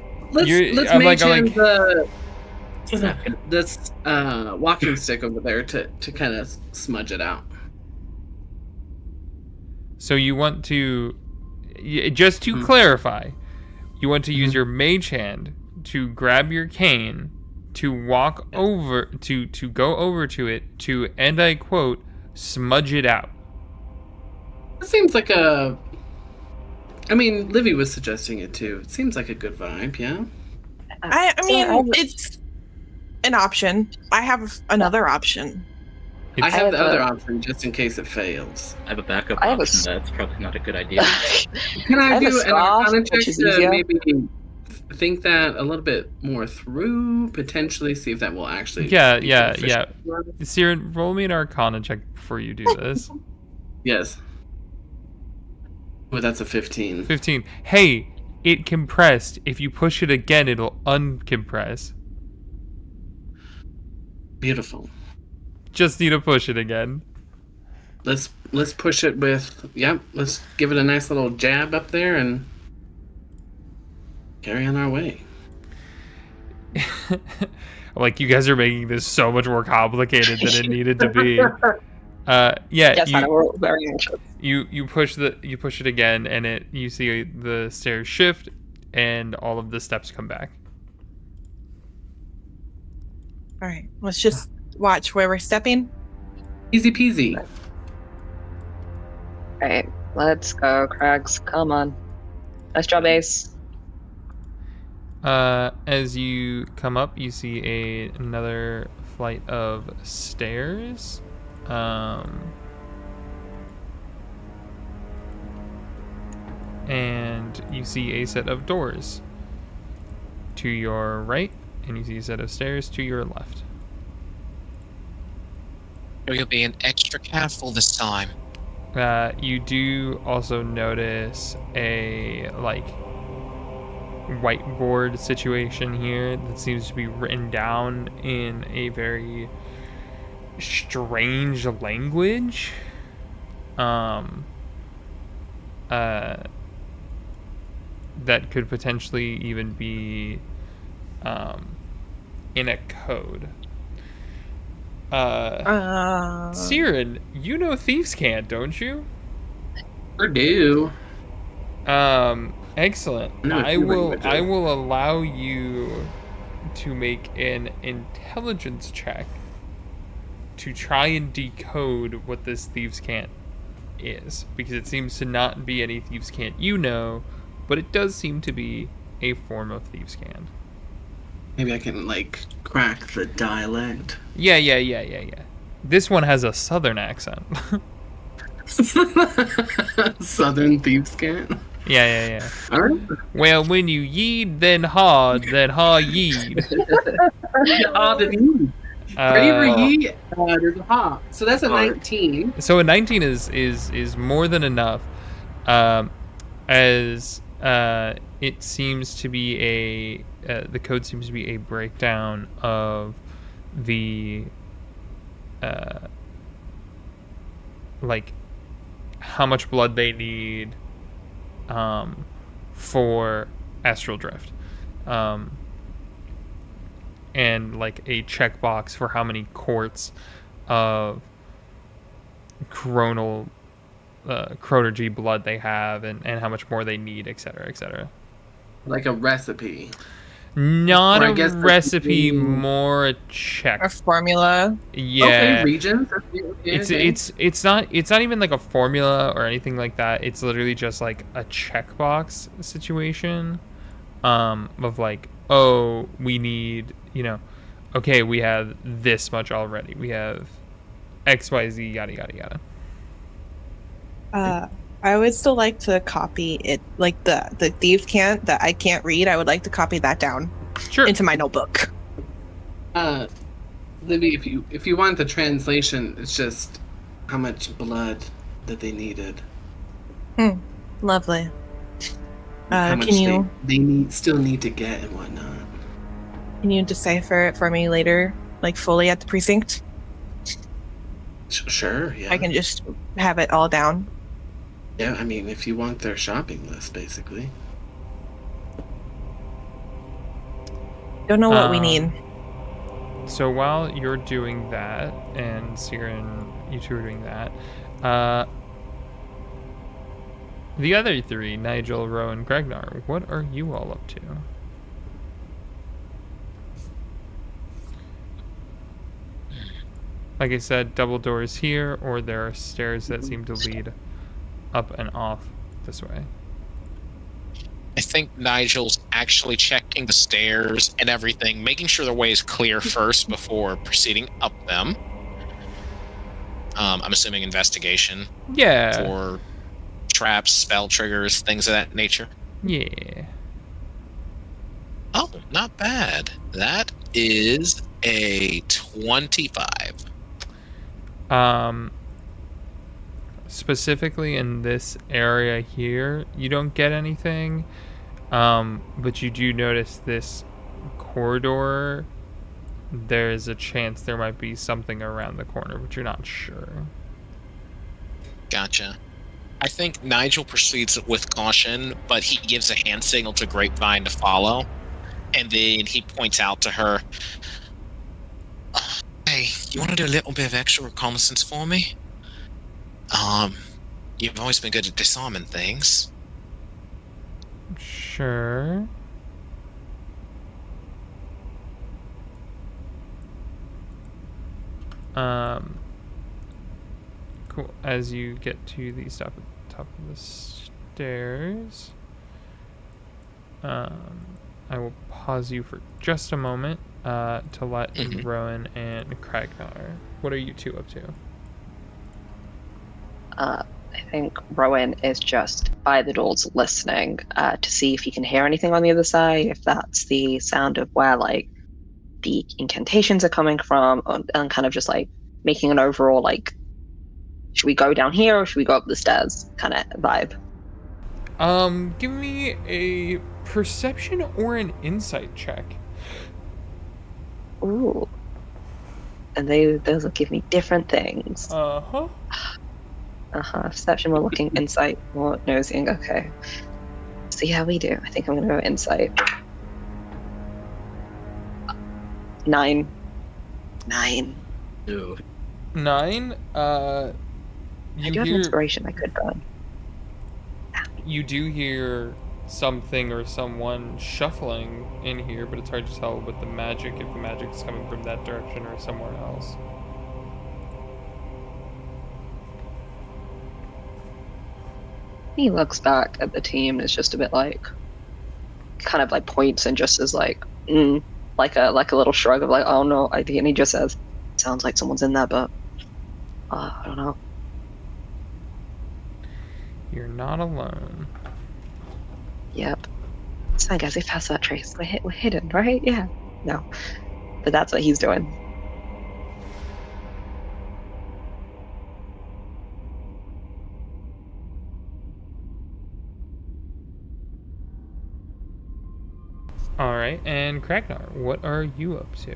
I'm mage like- hand this walking stick over there to kind of smudge it out. So you want to, just to clarify, you want to use Mhm. your Mage Hand to grab your cane, to walk over, to go over to it, to, and I quote, smudge it out. It seems like a. I mean, Livy was suggesting it too. It seems like a good vibe, yeah. I So mean, I've- it's an option. I have another option. I have the have other a- option just in case it fails. I have a backup I have a option. s- That's probably not a good idea. Can I have a do an scarf, Arcana check which is to easier. maybe think that a little bit more through? Potentially see if that will actually. Yeah, be yeah, beneficial. Siren, roll me an Arcana check before you do this. Yes. Oh, that's a 15. 15. Hey, it compressed. If you push it again, it'll uncompress. Beautiful. Just need to push it again. Let's push it with. Yep. Let's give it a nice little jab up there and carry on our way. Like, you guys are making this so much more complicated than it needed to be. Yeah, yes, I know, we're very anxious. you push it again, and you see the stairs shift, and all of the steps come back. All right, let's just watch where we're stepping. Easy peasy. Alright, let's go, Krags. Come on. Nice job, Ace. As you come up, you see another flight of stairs. And you see a set of doors to your right, and you see a set of stairs to your left. You'll be an extra careful this time. You do also notice a whiteboard situation here that seems to be written down in a very strange language. That could potentially even be in a code. Siren, you know Thieves' Cant, don't you? Or do. Excellent. No, I two will languages. allow you to make an intelligence check to try and decode what this Thieves' Cant is, because it seems to not be any Thieves' Cant you know, but it does seem to be a form of Thieves' Cant. Maybe I can crack the dialect. Yeah. This one has a southern accent. Southern thieves can. Yeah. All right. Well, when you yeed, then ha yeed. Hard and ye. Bravery ye. There's a ha. So that's a Hard. 19. So a 19 is more than enough, as it seems to be the code seems to be a breakdown of the how much blood they need for astral drift, and a checkbox for how many quarts of chronergy blood they have, and how much more they need, etc. Like a recipe. Not Or I a guess that's recipe, the- more a check. A formula. Yeah. Okay, regions. It's not even like a formula or anything like that. It's literally just like a checkbox situation, of oh, we need, okay, we have this much already. We have XYZ, yada yada yada. I would still like to copy it, like the Thieves' Cant that I can't read. I would like to copy that down Sure. into my notebook. Libby, if you want the translation, it's just how much blood that they needed. Lovely. How much Can you still need to get and whatnot. decipher it for me later, like fully at the precinct? Sure, yeah. I can just have it all down. Yeah, I mean, if you want their shopping list, basically. Don't know what we need. So while you're doing that, and Siren, you two are doing that, the other three, Nigel, Rowan, Gregnar, what are you all up to? Like I said, double doors here, or there are stairs that seem to lead up and off this way. I think Nigel's actually checking the stairs and everything, making sure the way is clear first before proceeding up them. I'm assuming investigation. Yeah. For traps, spell triggers, things of that nature. Yeah. Oh, not bad. That is a 25. Specifically in this area here, you don't get anything, but you do notice this corridor. There's a chance there might be something around the corner, but you're not sure. Gotcha. I think Nigel proceeds with caution, but he gives a hand signal to Grapevine to follow, and then he points out to her, "Hey, you want to do a little bit of extra reconnaissance for me? You've always been good at disarming things." Sure. Cool. As you get to the top of the stairs, I will pause you for just a moment to let in Rowan and Kragnar. What are you two up to? I think Rowan is just by the doors listening to see if he can hear anything on the other side, if that's the sound of where like the incantations are coming from, and kind of just like making an overall like, should we go down here or should we go up the stairs kind of vibe. Give me a perception or an insight check. Ooh. And those will give me different things. Uh-huh. Perception, more looking, insight, more nosing. Okay. See how we do. I think I'm gonna go insight. 9. 9. Ew. 9. I do have inspiration I could burn. You do hear something or someone shuffling in here, but it's hard to tell with the magic if the magic is coming from that direction or somewhere else. He looks back at the team and is just a bit like, kind of like points and just is like, like a little shrug of like, oh no, and he just says, sounds like someone's in there, but I don't know. You're not alone. Yep. It's fine, guys. We passed that trace. We're hidden, right? Yeah. No. But that's what he's doing. All right, and Kragnar, what are you up to? I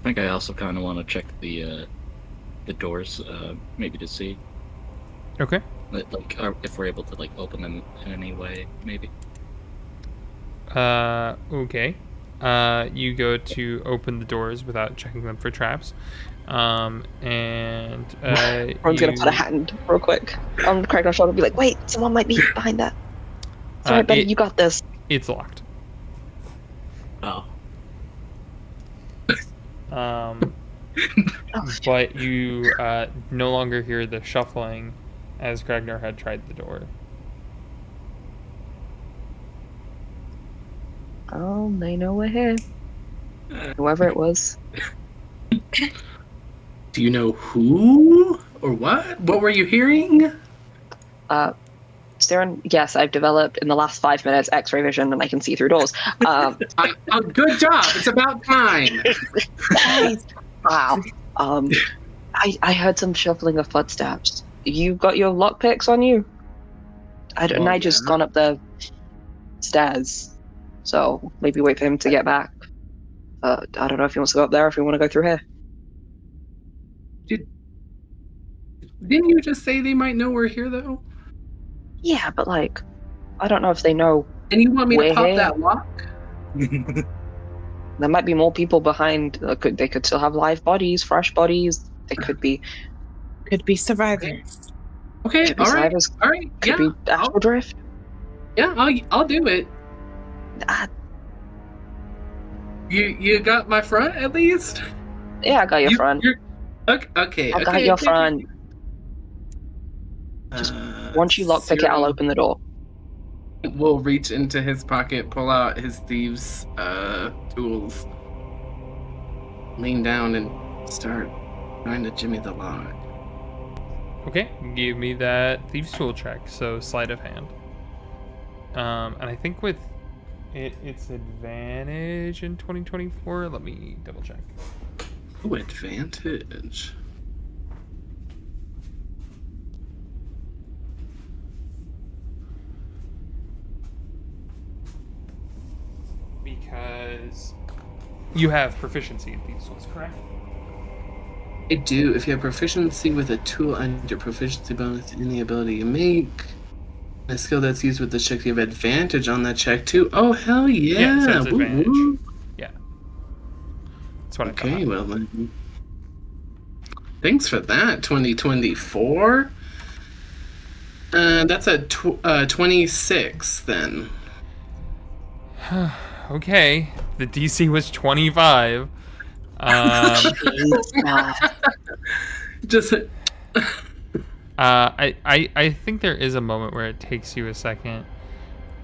think I also kind of want to check the doors, maybe to see, Okay. like, if we're able to like open them in any way, maybe. Okay. You go to open the doors without checking them for traps. And Ron's gonna put a hand real quick on Kragnar's shoulder and be like, wait, someone might be behind that. Sorry, Betty, you got this. It's locked. Oh. But you no longer hear the shuffling as Kragnar had tried the door. Oh, they know we're here. Whoever it was. Do you know who or what? What were you hearing? staring. Yes, I've developed in the last 5 minutes X-ray vision, and I can see through doors. Good job. It's about time. Wow. I heard some shuffling of footsteps. You got your lockpicks on you? Nigel's gone up the stairs, so maybe wait for him to get back. I don't know if he wants to go up there or if he want to go through here. Didn't you just say they might know we're here, though? Yeah, but like, I don't know if they know. And you want me to we're pop here. that lock? There might be more people behind. They could still have live bodies, fresh bodies. They could be survivors. Okay, could be all right. survivors. All right. Could Yeah, be astral drift. I'll do it. Ah, You got my front at least? yeah, I got your front. Okay. I got your front. Once you lockpick it, I'll open the door. We'll reach into his pocket, pull out his thieves' tools, lean down, and start trying to jimmy the lock. Okay, give me that thieves tool check. So sleight of hand. And I think with it's advantage in 2024. Let me double check. Ooh, advantage. Because you have proficiency in thieves tools, correct? I do. If you have proficiency with a tool and your proficiency bonus in the ability you make, a skill that's used with the check, you have advantage on that check too. Oh, hell yeah! Yeah, so it's advantage. Woo-woo. Yeah. That's what I Okay, thought. well then. Thanks for that, 2024. That's a 26 then. Okay, the DC was 25. Just I think there is a moment where it takes you a second,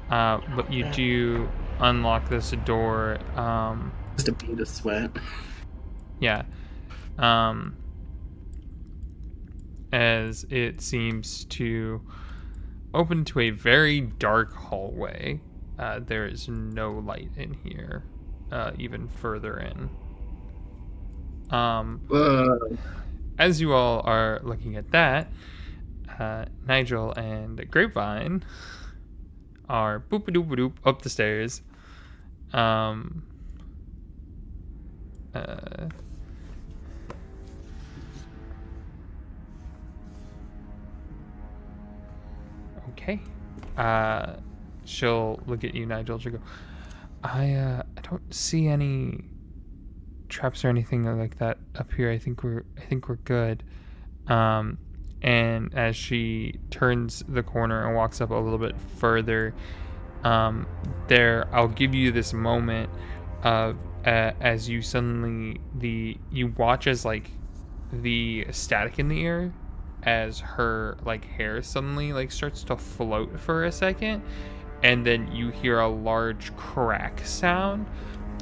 but you do unlock this door. just a bead of sweat. Yeah. As it seems to open to a very dark hallway. There is no light in here, even further in. As you all are looking at that, Nigel and Grapevine are boop-a-doop-a-doop up the stairs. Okay. She'll look at you, Nigel. She'll go, I don't see any traps or anything like that up here. I think we're good. And as she turns the corner and walks up a little bit further, I'll give you this moment of as you suddenly you watch as like the static in the air as her like hair suddenly like starts to float for a second, and then you hear a large crack sound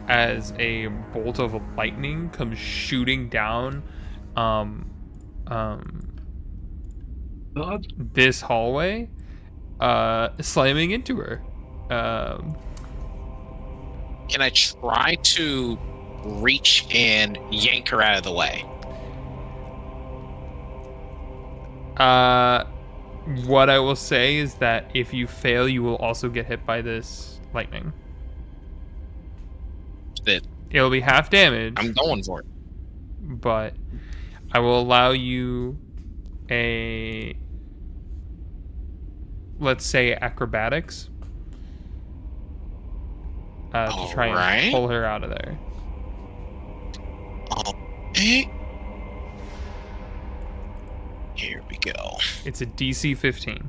as a bolt of lightning comes shooting down this hallway, slamming into her. Can I try to reach and yank her out of the way? What I will say is that if you fail, you will also get hit by this lightning. It'll be half damage. I'm going for it. But I will allow you a, let's say, acrobatics to try and pull her out of there. Okay. Here we go. It's a DC 15.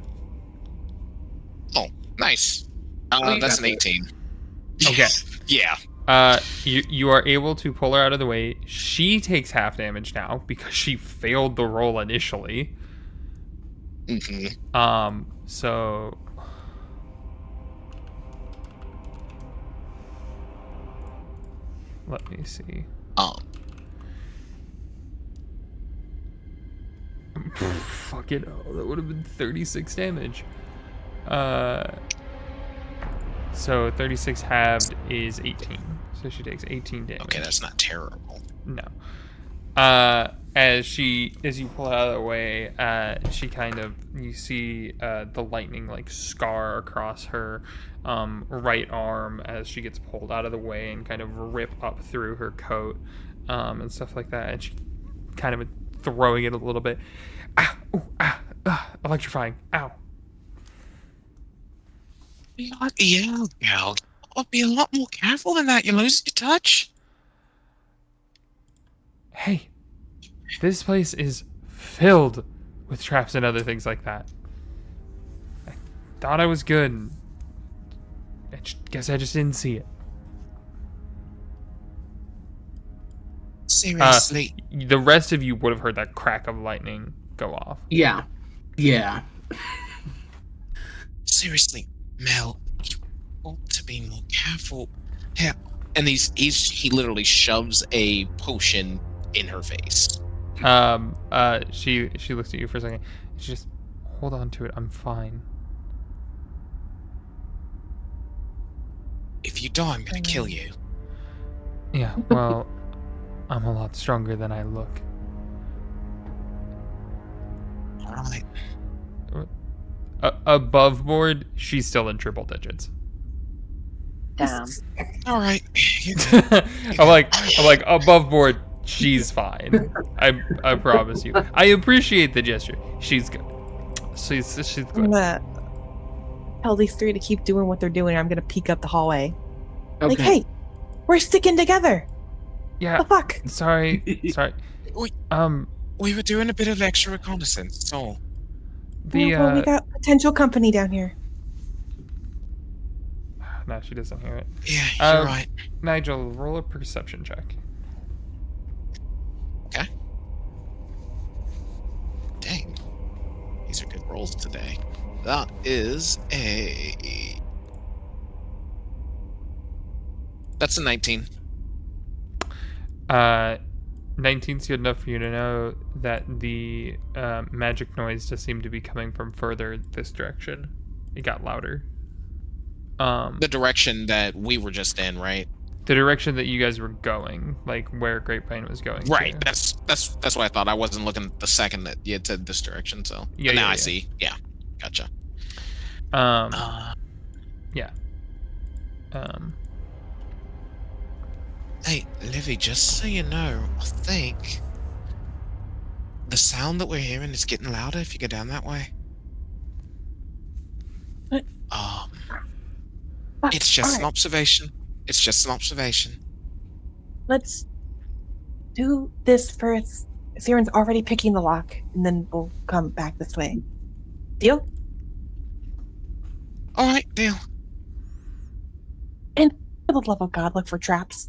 Oh, nice. That's an 18. Okay. Yeah. You are able to pull her out of the way. She takes half damage now because she failed the roll initially. Mm-hmm. So let me see. Fuck it. Oh, that would have been 36 damage. So 36 halved is 18. So she takes 18 damage. Okay, that's not terrible. No. As you pull it out of the way, she kind of, you see the lightning like scar across her right arm as she gets pulled out of the way and kind of rip up through her coat and stuff like that. And she kind of throwing it a little bit. Electrifying. Ow. Yeah, girl. I'll be a lot more careful than that. You lose your touch. Hey, this place is filled with traps and other things like that. I thought I was good. I guess I just didn't see it. Seriously. The rest of you would have heard that crack of lightning go off. Yeah. Yeah. Seriously, Mel, you ought to be more careful. Yeah. And he literally shoves a potion in her face. She looks at you for a second. She just, hold on to it. I'm fine. If you die, I'm gonna kill you. Yeah, well, I'm a lot stronger than I look. Alright. Above board, she's still in triple digits. Damn. Alright. I'm like above board, she's fine. I promise you. I appreciate the gesture. She's good. She's I'm good. gonna tell these three to keep doing what they're doing. I'm gonna peek up the hallway. Okay. Like, hey, we're sticking together. Yeah. The fuck? Sorry. We were doing a bit of extra reconnaissance, so Well, we got potential company down here. No, she doesn't hear it. yeah, you're right. Nigel, roll a perception check. Okay. Dang. These are good rolls today. That is That's a 19. 19's good enough for you to know that the magic noise does seem to be coming from further this direction. It got louder. The direction that we were just in, right? The direction that you guys were going, like where Grapevine was going. Right. To. That's what I thought. I wasn't looking at the second that you had said this direction, so Yeah, but now yeah, I yeah. see. Yeah. Gotcha. Yeah. Hey, Livy, just so you know, I think the sound that we're hearing is getting louder if you go down that way. What? It's just an Alright, observation. It's just an observation. let's do this first. Siren's already picking the lock, and then we'll come back this way. Deal? Alright, deal. And for the love of God, look for traps.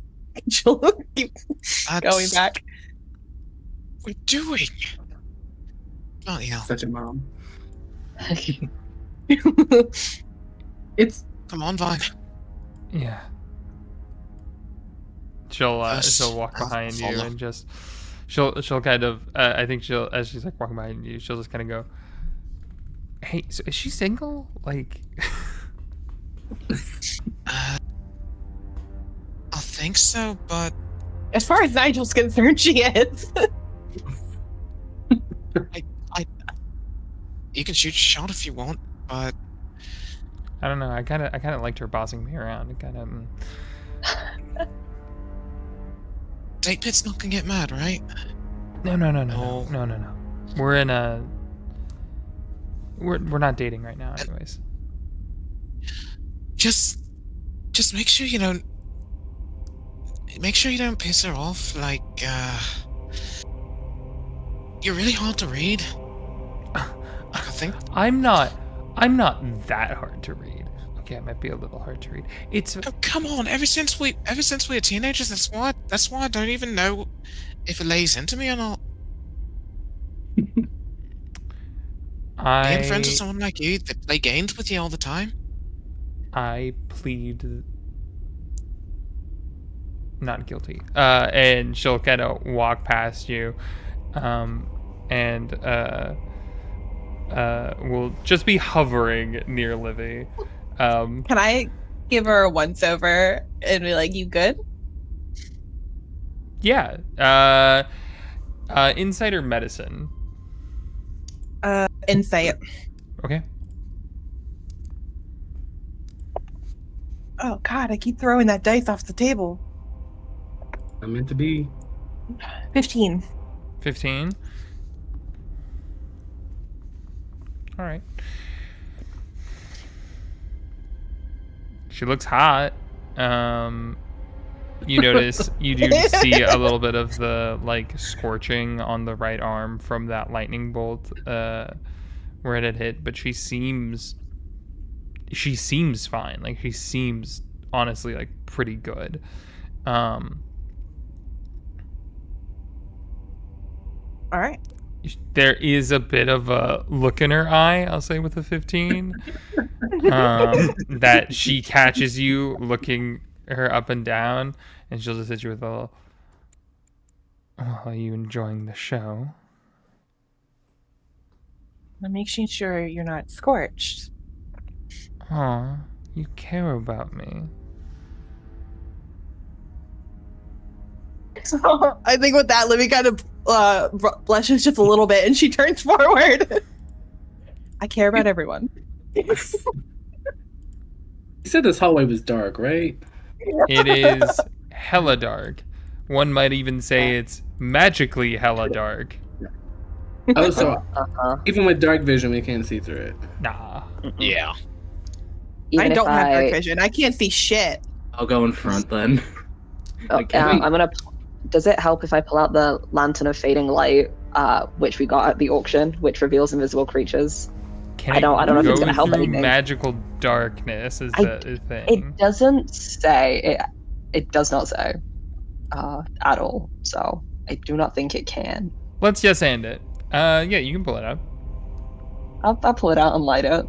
She'll keep going That's back. We're doing. Bloody hell. Such a mom. It's Come on, Vine. Yeah. She'll walk I'll behind you follow. and just she'll kind of I think she'll, as she's like walking behind you, she'll just kind of go, "Hey, so is she single? Like." I think so, but As far as Nigel's concerned, she is. you can shoot your shot if you want. But I don't know. I kind of liked her bossing me around. It kind of. Date Pit's not gonna get mad, right? No. Oh. We're in a. We're not dating right now, anyways. Just make sure you don't. Make sure you don't piss her off. Like, you're really hard to read. Like, I think. I'm not that hard to read. Okay, I might be a little hard to read. It's. Oh, come on! Ever since we were teenagers, that's why I don't even know if it lays into me or not. Being friends with someone like you that play games with you all the time. I plead not guilty. And she'll kind of walk past you, and will just be hovering near Livy. Can I give her a once over and be like, "You good?" Yeah. Insight or medicine? Insight. Okay. Oh God, I keep throwing that dice off the table. I'm meant to be. 15. 15. All right. She looks hot. You notice you do see a little bit of the like scorching on the right arm from that lightning bolt where it had hit, but she seems fine. Like she seems honestly like pretty good. All right. There is a bit of a look in her eye, I'll say, with a 15, that she catches you looking her up and down, and she'll just hit you with a little, well, are you enjoying the show? I'm making sure you're not scorched. Aw, you care about me. I think with that, Livy kind of blushes just a little bit, and she turns forward. I care about everyone. You said this hallway was dark, right? It is hella dark. One might even say it's magically hella dark. Oh, so even with dark vision, we can't see through it. Nah. Yeah. Even I if don't have dark vision. I can't see shit. I'll go in front then. I'm gonna. Does it help if I pull out the lantern of fading light, which we got at the auction, which reveals invisible creatures? Can I don't know if it's gonna help through anything. magical darkness is the thing. It doesn't say. It does not say at all. So I do not think it can. Let's yes and it. Yeah, you can pull it out. I'll pull it out and light it.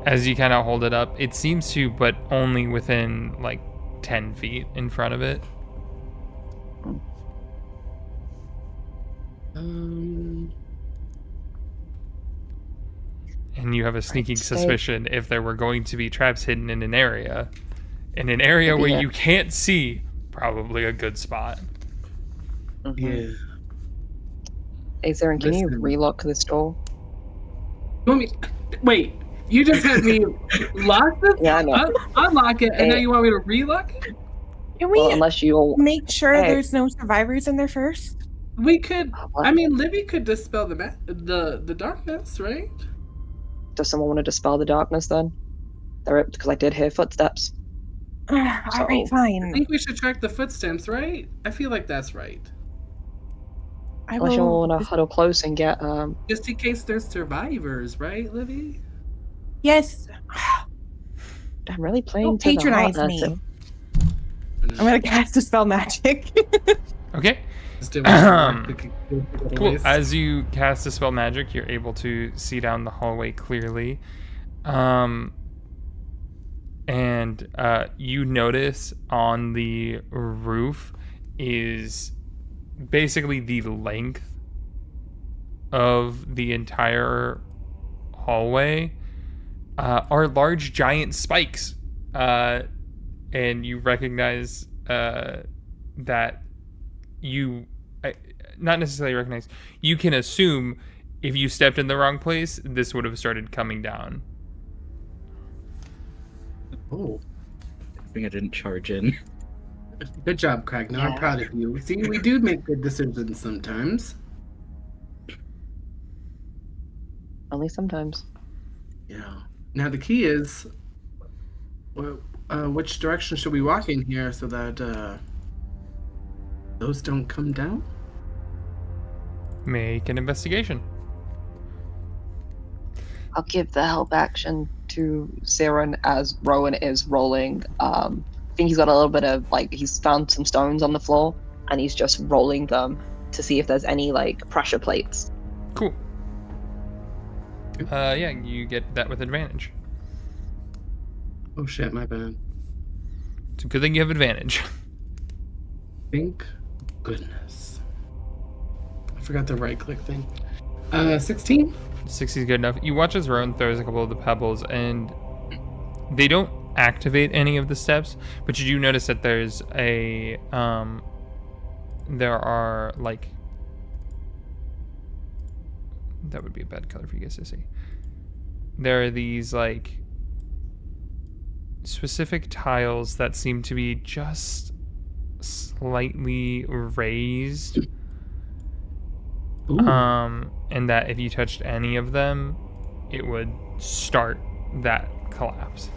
As you kind of hold it up, it seems to, but only within like 10 feet in front of it. And you have a sneaking suspicion if there were going to be traps hidden in an area where you can't see, probably a good spot. Yeah. Azarin, can you Listen. relock this door? Wait, you just had me lock this? Yeah, I know. Unlock it, and now you want me to relock it? Can we Well, unless you all. make sure Hey. there's no survivors in there first? We could. What? I mean, Livy could dispel the darkness, right? Does someone want to dispel the darkness then? Because I did hear footsteps. All right, I fine. think we should track the footsteps, right? I feel like that's right. I Unless you will. want to huddle close and get Just in case there's survivors, right, Livy? Yes. I'm really playing Don't to the patronize heart, me. that's it. I'm gonna cast Dispel Magic. Okay. Just didn't want to Cool. waste. As you cast Dispel Magic, you're able to see down the hallway clearly. And you notice on the roof is basically the length of the entire hallway are large giant spikes. And you recognize that you not necessarily recognize, you can assume if you stepped in the wrong place, this would have started coming down. Oh, I think I didn't charge in. good job, Craig. Now I'm proud of you. See, we do make good decisions sometimes. Only sometimes. Yeah. Now the key is, which direction should we walk in here so that those don't come down? Make an investigation. I'll give the help action to Siren as Rowan is rolling. I think he's got a little bit of he's found some stones on the floor and he's just rolling them to see if there's any pressure plates. Cool. Yeah, you get that with advantage. Oh shit, my bad. It's a good thing you have advantage. Thank goodness. I forgot the right click thing. 16. 60 is good enough. You watch as Rowan throws a couple of the pebbles, and they don't activate any of the steps, but you do notice that there's a there are like, that would be a bad color for you guys to see. There are these like specific tiles that seem to be just slightly raised. Ooh. And that if you touched any of them, it would start that collapse.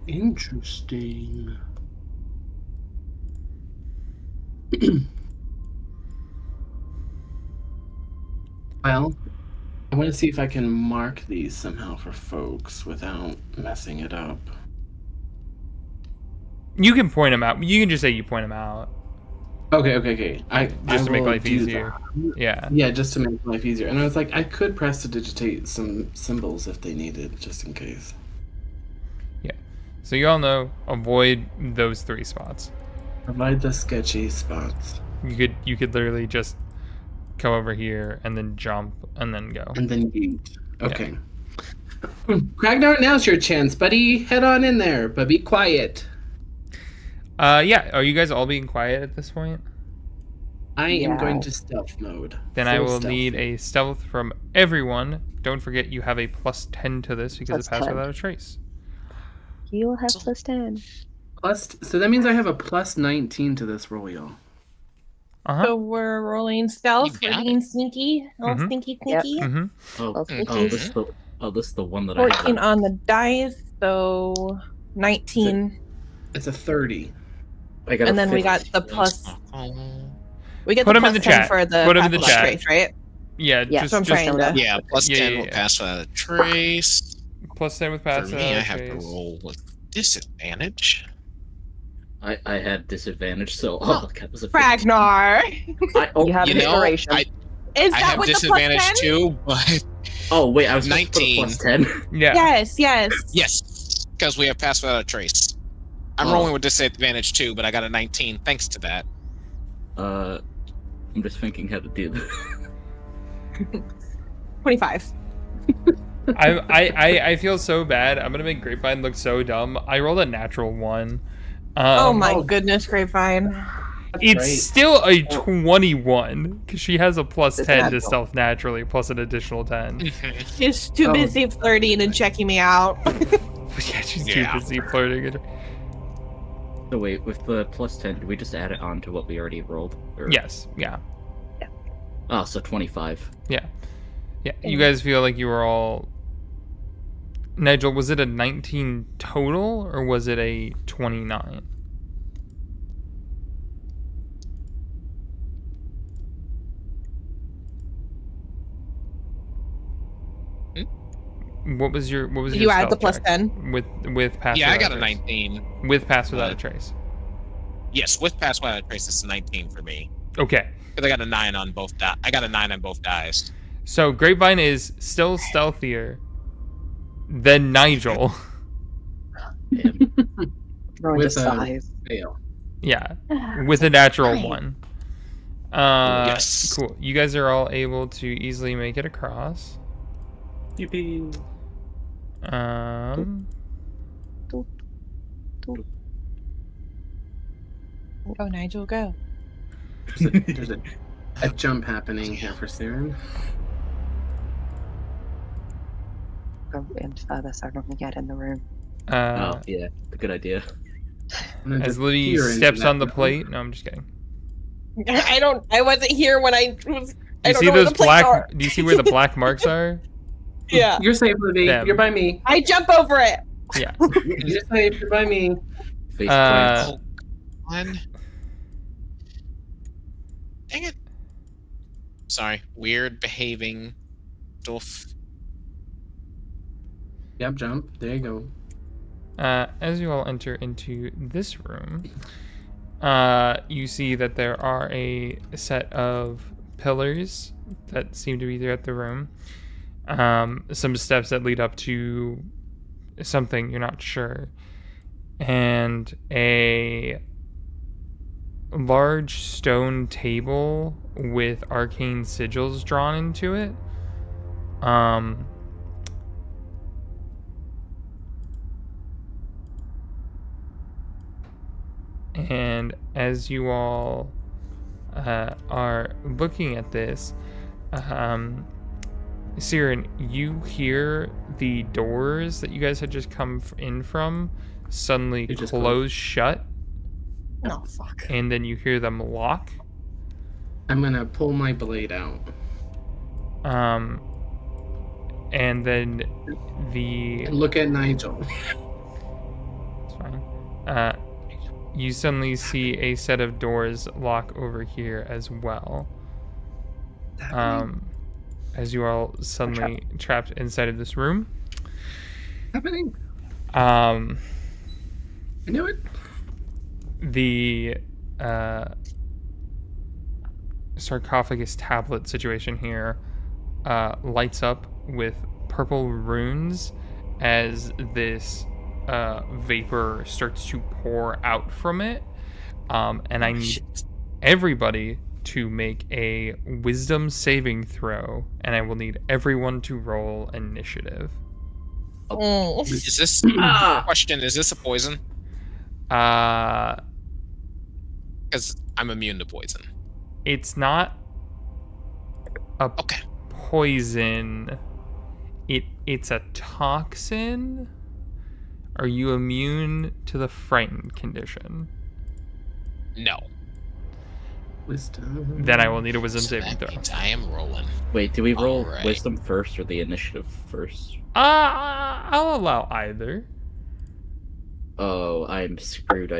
Interesting. Well, I want to see if I can mark these somehow for folks without messing it up. You can point them out. You can just say you point them out. Okay. Just to make will life do easier. that. Yeah. Yeah, just to make life easier. And I was like, I could press to digitate some symbols if they needed, just in case. Yeah. So you all know, avoid those 3 spots. Provide the sketchy spots. You could literally just come over here and then jump and then go. And then eat. Okay. Kragnar, now's your chance, buddy. Head on in there, but be quiet. Yeah. Are you guys all being quiet at this point? I am Yeah. going to stealth mode. Then I Full will stealth. need a stealth from everyone. Don't forget you have a +10 to this because Plus it passed 10. without a trace. You'll have +10. So that means I have a +19 to this roll, y'all. Uh-huh. So we're rolling stealth. You We're got being sneaky. All Mhm. sneaky, Yep. sneaky. Mm-hmm. Oh, Okay. this is the one that I 14 have. on the dice, so 19. It's a 30. I got And a then we got 15. the plus. Oh. We get Put the 'em in plus the 10 chat. for the Put 'em in the path of chat. trace, right? Yeah, Yeah, just, so I'm just trying to- Yeah, plus Yeah, 10 yeah, will yeah. pass without a trace. +10 with For pass me, without I a have to trace. roll with disadvantage. I had disadvantage, so that was a 15. Ragnar. You have You know, inspiration. Is I that have with the plus disadvantage 10? too, but Oh wait, I was supposed to put a 19. plus 10. Yeah. Yes, yes. yes, because we have passed without a trace. I'm Oh. rolling with disadvantage too, but I got a 19 thanks to that. I'm just thinking how to do this. 25. I feel so bad. I'm gonna make Grapevine look so dumb. I rolled a natural 1. Oh my oh. goodness, Grapevine. It's Right. still a 21 because she has a plus It's 10 to natural. stealth naturally, plus an additional 10. She's too Oh. busy flirting and checking me out. Yeah, she's too Yeah. busy flirting. So wait, with the plus 10, did we just add it on to what we already rolled? Or... Yes, yeah. Oh, so 25. Yeah. You guys feel like you were all. Nigel, was it a 19 total or was it a 29? What was your You add the stealth plus check? 10. with pass Yeah, I without got a trace? 19. With pass without a trace. Yes, with pass without a trace, it's a 19 for me. Okay. Because I got a 9 on both I got a 9 on both dice. So Grapevine is still stealthier than Nigel. Damn. Rowan With just a- sighs. Fail. Yeah, with a natural Fine. 1. Yes. Cool. You guys are all able to easily make it across. Yippee. Go, Nigel, go. There's a jump happening here for Siren. Go in further so everyone can get in the room. Oh, yeah, a good idea. I'm gonna As just Libby peer into steps that on the room. plate. No, I'm just kidding. I wasn't here when I was. Do you see know where those the plates are. black? Do you see where the black marks are? Yeah. You're safe, Libby. Them. You're by me. I jump over it. Yeah. You're safe. You're by me. Face Uh, plants. One. Dang it. Sorry. Weird behaving stuff. Yep, jump. There you go. As you all enter into this room, you see that there are a set of pillars that seem to be throughout the room. Some steps that lead up to something you're not sure, and a large stone table with arcane sigils drawn into it. And as you all are looking at this, Siren, you hear the doors that you guys had just come in from suddenly close shut. Oh, fuck. And then you hear them lock. I'm gonna pull my blade out. And then And look at Nigel. It's fine. You suddenly see a set of doors lock over here as well. As you are all suddenly trapped inside of this room. Happening. I knew it. The sarcophagus tablet situation here lights up with purple runes as this vapor starts to pour out from it. And I need everybody to make a wisdom saving throw, and I will need everyone to roll initiative. Is this question? Is this a poison? Because I'm immune to poison. It's not a poison. It's a toxin. Are you immune to the frightened condition? No. Wisdom. Then I will need a wisdom So saving that throw. means I am rolling. Wait, do we roll Alright. wisdom first or the initiative first? I'll allow either. Oh, I'm screwed.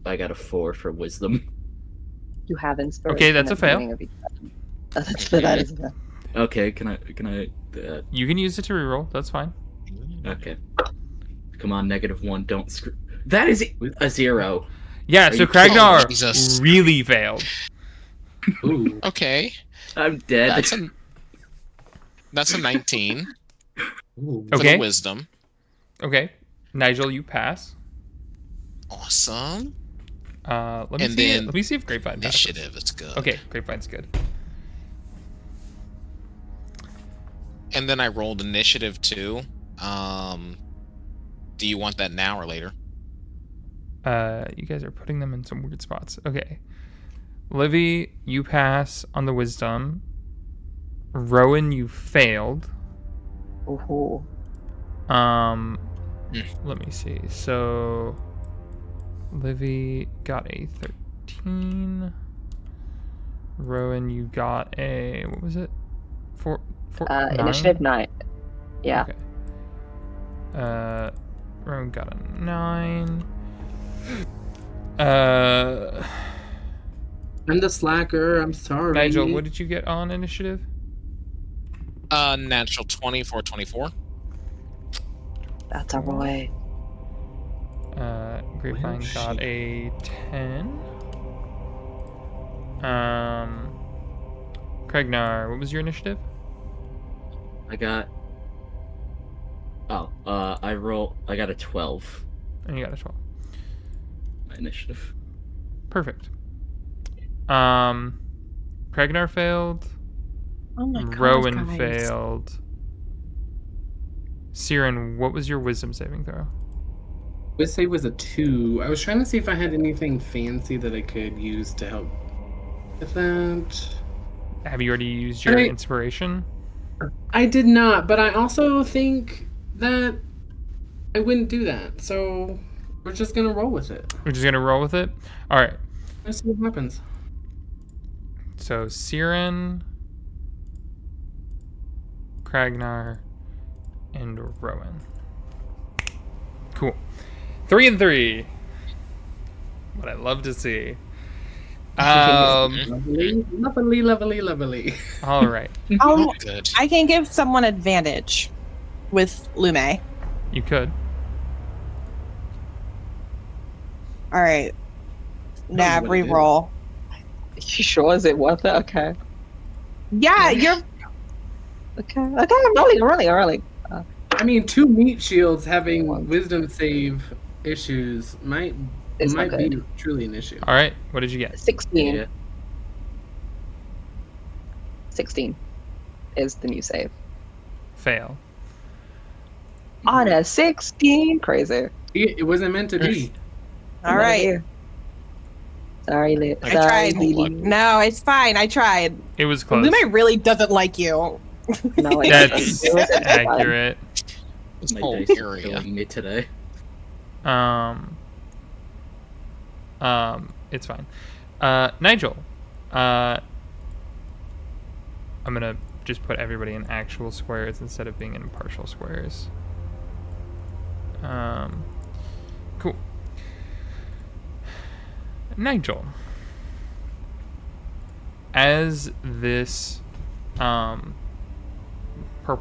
I got a 4 for wisdom. You have inspiration. Okay, that's a at the fail. beginning of each session. That is a fail. Okay, can I? You can use it to reroll. That's fine. Okay. Come on, -1. Don't screw. That is a 0. Yeah, Are so you Kragnar Jesus. really failed. Ooh. Okay, I'm dead. that's a 19 Ooh. for Okay. the wisdom. Okay. Nigel, you pass. Awesome. Let me And see. then Let me see if Grapevine passes. Initiative. It's good. Okay, Grapevine's good. And then I rolled initiative too. Do you want that now or later? You guys are putting them in some weird spots. Okay. Livy, you pass on the wisdom. Rowan, you failed. Ooh. Let me see. So Livy got a 13. Rowan, you got a, what was it? 4 9? Initiative 9. Yeah. Okay. Rowan got a 9. I'm the slacker. I'm sorry. Nigel, what did you get on initiative? Natural 20 for 24. That's a Roy. Grapevine Well, got a 10. Kragnar, what was your initiative? I got. Oh, I got a 12. And you got a 12. My initiative. Perfect. Kragnar failed. Oh my god. Rowan guys. failed. Siren, what was your wisdom saving throw? Wisdom save was a 2. I was trying to see if I had anything fancy that I could use to help with that. Have you already used your inspiration? I did not, but I also think that I wouldn't do that. So we're just gonna roll with it. We're just gonna roll with it? Alright. Let's see what happens. So Siren, Kragnar, and Rowan. Cool. 3 and 3. What I love to see. Lovely. All right. Good. I can give someone advantage with Lume. You could. All right. Nav, what it is. reroll. You sure? Is it worth it? Okay. Yeah, you're. Okay. I'm rolling. I mean, 2 meat shields having wisdom save issues might It It's not might good. be truly an issue. All right, what did you get? 16. Yeah. 16 is the new save. Fail. On a 16, crazy. It wasn't meant to be. All right. Sorry, I sorry, tried. Lily. No, it's fine. I tried. It was close. Lume really doesn't like you. No, it That's wasn't. It wasn't fun. accurate. This My whole dice are area. killing me today. It's fine. Nigel, I'm gonna just put everybody in actual squares instead of being in partial squares. Cool. Nigel, as this purple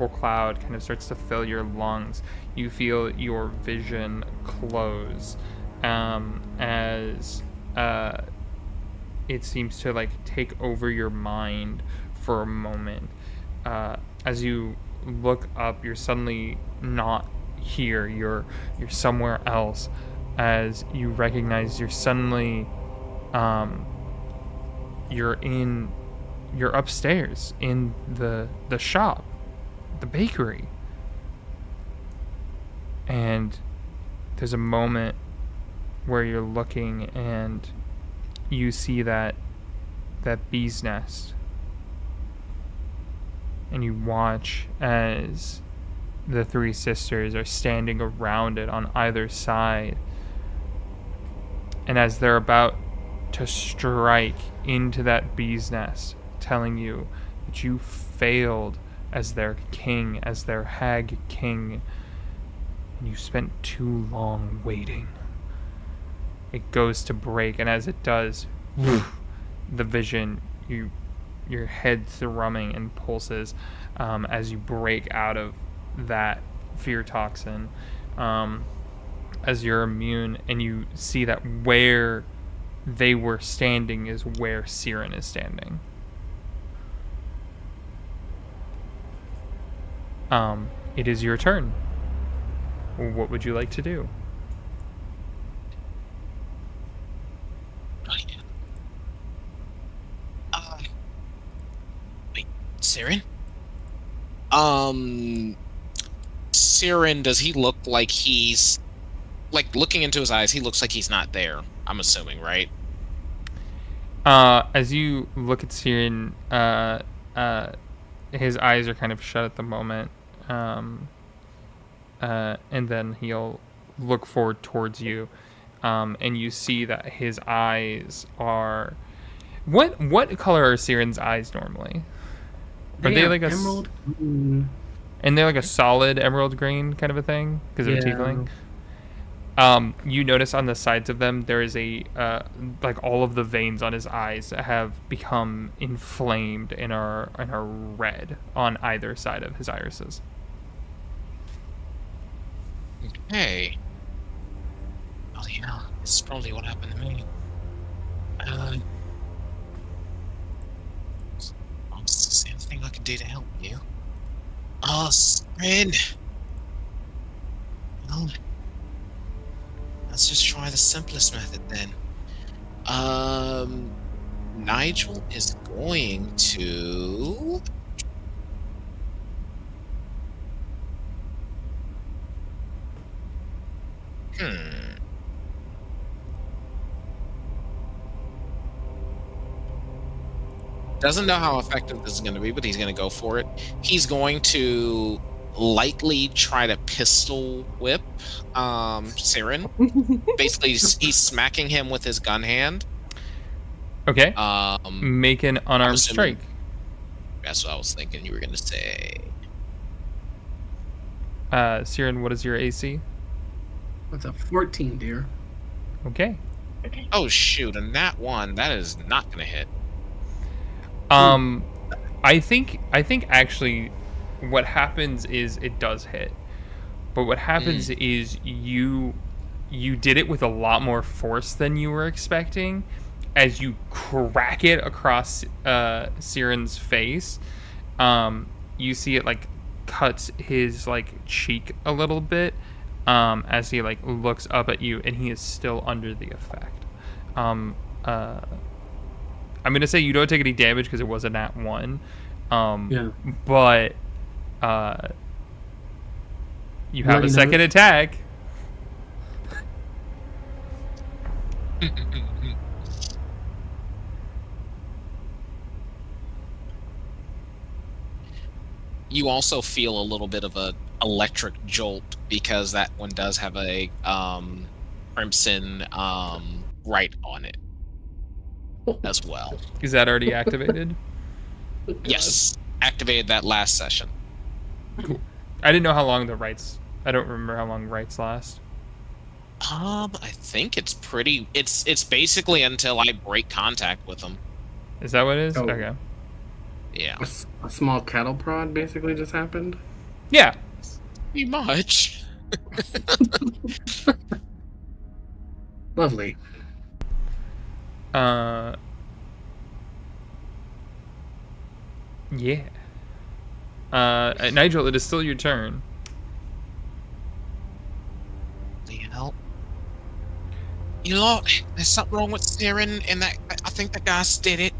cloud kind of starts to fill your lungs, you feel your vision close as it seems to like take over your mind for a moment. As you look up, you're suddenly not here. You're somewhere else. As you recognize, you're suddenly you're upstairs in the shop, the bakery, and there's a moment where you're looking and you see that bee's nest, and you watch as the three sisters are standing around it on either side, and as they're about to strike into that bee's nest, telling you that you failed as their king, as their hag king, and you spent too long waiting. It goes to break, and as it does, the vision, your head thrumming and pulses as you break out of that fear toxin, as you're immune, and you see that where they were standing is where Siren is standing. It is your turn. What would you like to do? Oh, yeah. Wait, Siren? Siren, does he look like he's like looking into his eyes? He looks like he's not there. I'm assuming, right? As you look at Siren, his eyes are kind of shut at the moment, and then he'll look forward towards you, and you see that his eyes are... What color are Siren's eyes normally? Are they like a emerald green. And they're like a solid emerald green kind of a thing because of a tiefling. You notice on the sides of them there is a like all of the veins on his eyes have become inflamed and are red on either side of his irises. Okay. Oh yeah, this is probably what happened to me. Is there anything I can do to help you? Oh, Siren. Well, let's just try the simplest method then. Nigel is going to... Doesn't know how effective this is going to be, but he's going to go for it. He's going to lightly try to pistol whip Siren. Basically, he's smacking him with his gun hand. Okay. Make an unarmed strike. That's what I was thinking you were going to say. Siren, what is your AC? What's a 14, dear? Okay. Oh shoot, and that one, that is not going to hit. I think actually what happens is it does hit. But what happens is you did it with a lot more force than you were expecting. As you crack it across Siren's face, you see it like cuts his like cheek a little bit, as he like looks up at you, and he is still under the effect. I'm gonna say you don't take any damage because it was a nat 1. But you have a second attack. You also feel a little bit of a electric jolt because that one does have a crimson right on it as well. Is that already activated? Yes, activated that last session. Cool. I didn't know how long the rights. I don't remember how long rights last. I think it's pretty. It's basically until I break contact with them. Is that what it is? Oh. Okay. Yeah. A small cattle prod basically just happened. Yeah. Pretty much. Lovely. Yeah. Nigel, it is still your turn. You know, there's something wrong with Siren, and that I think the guys did it.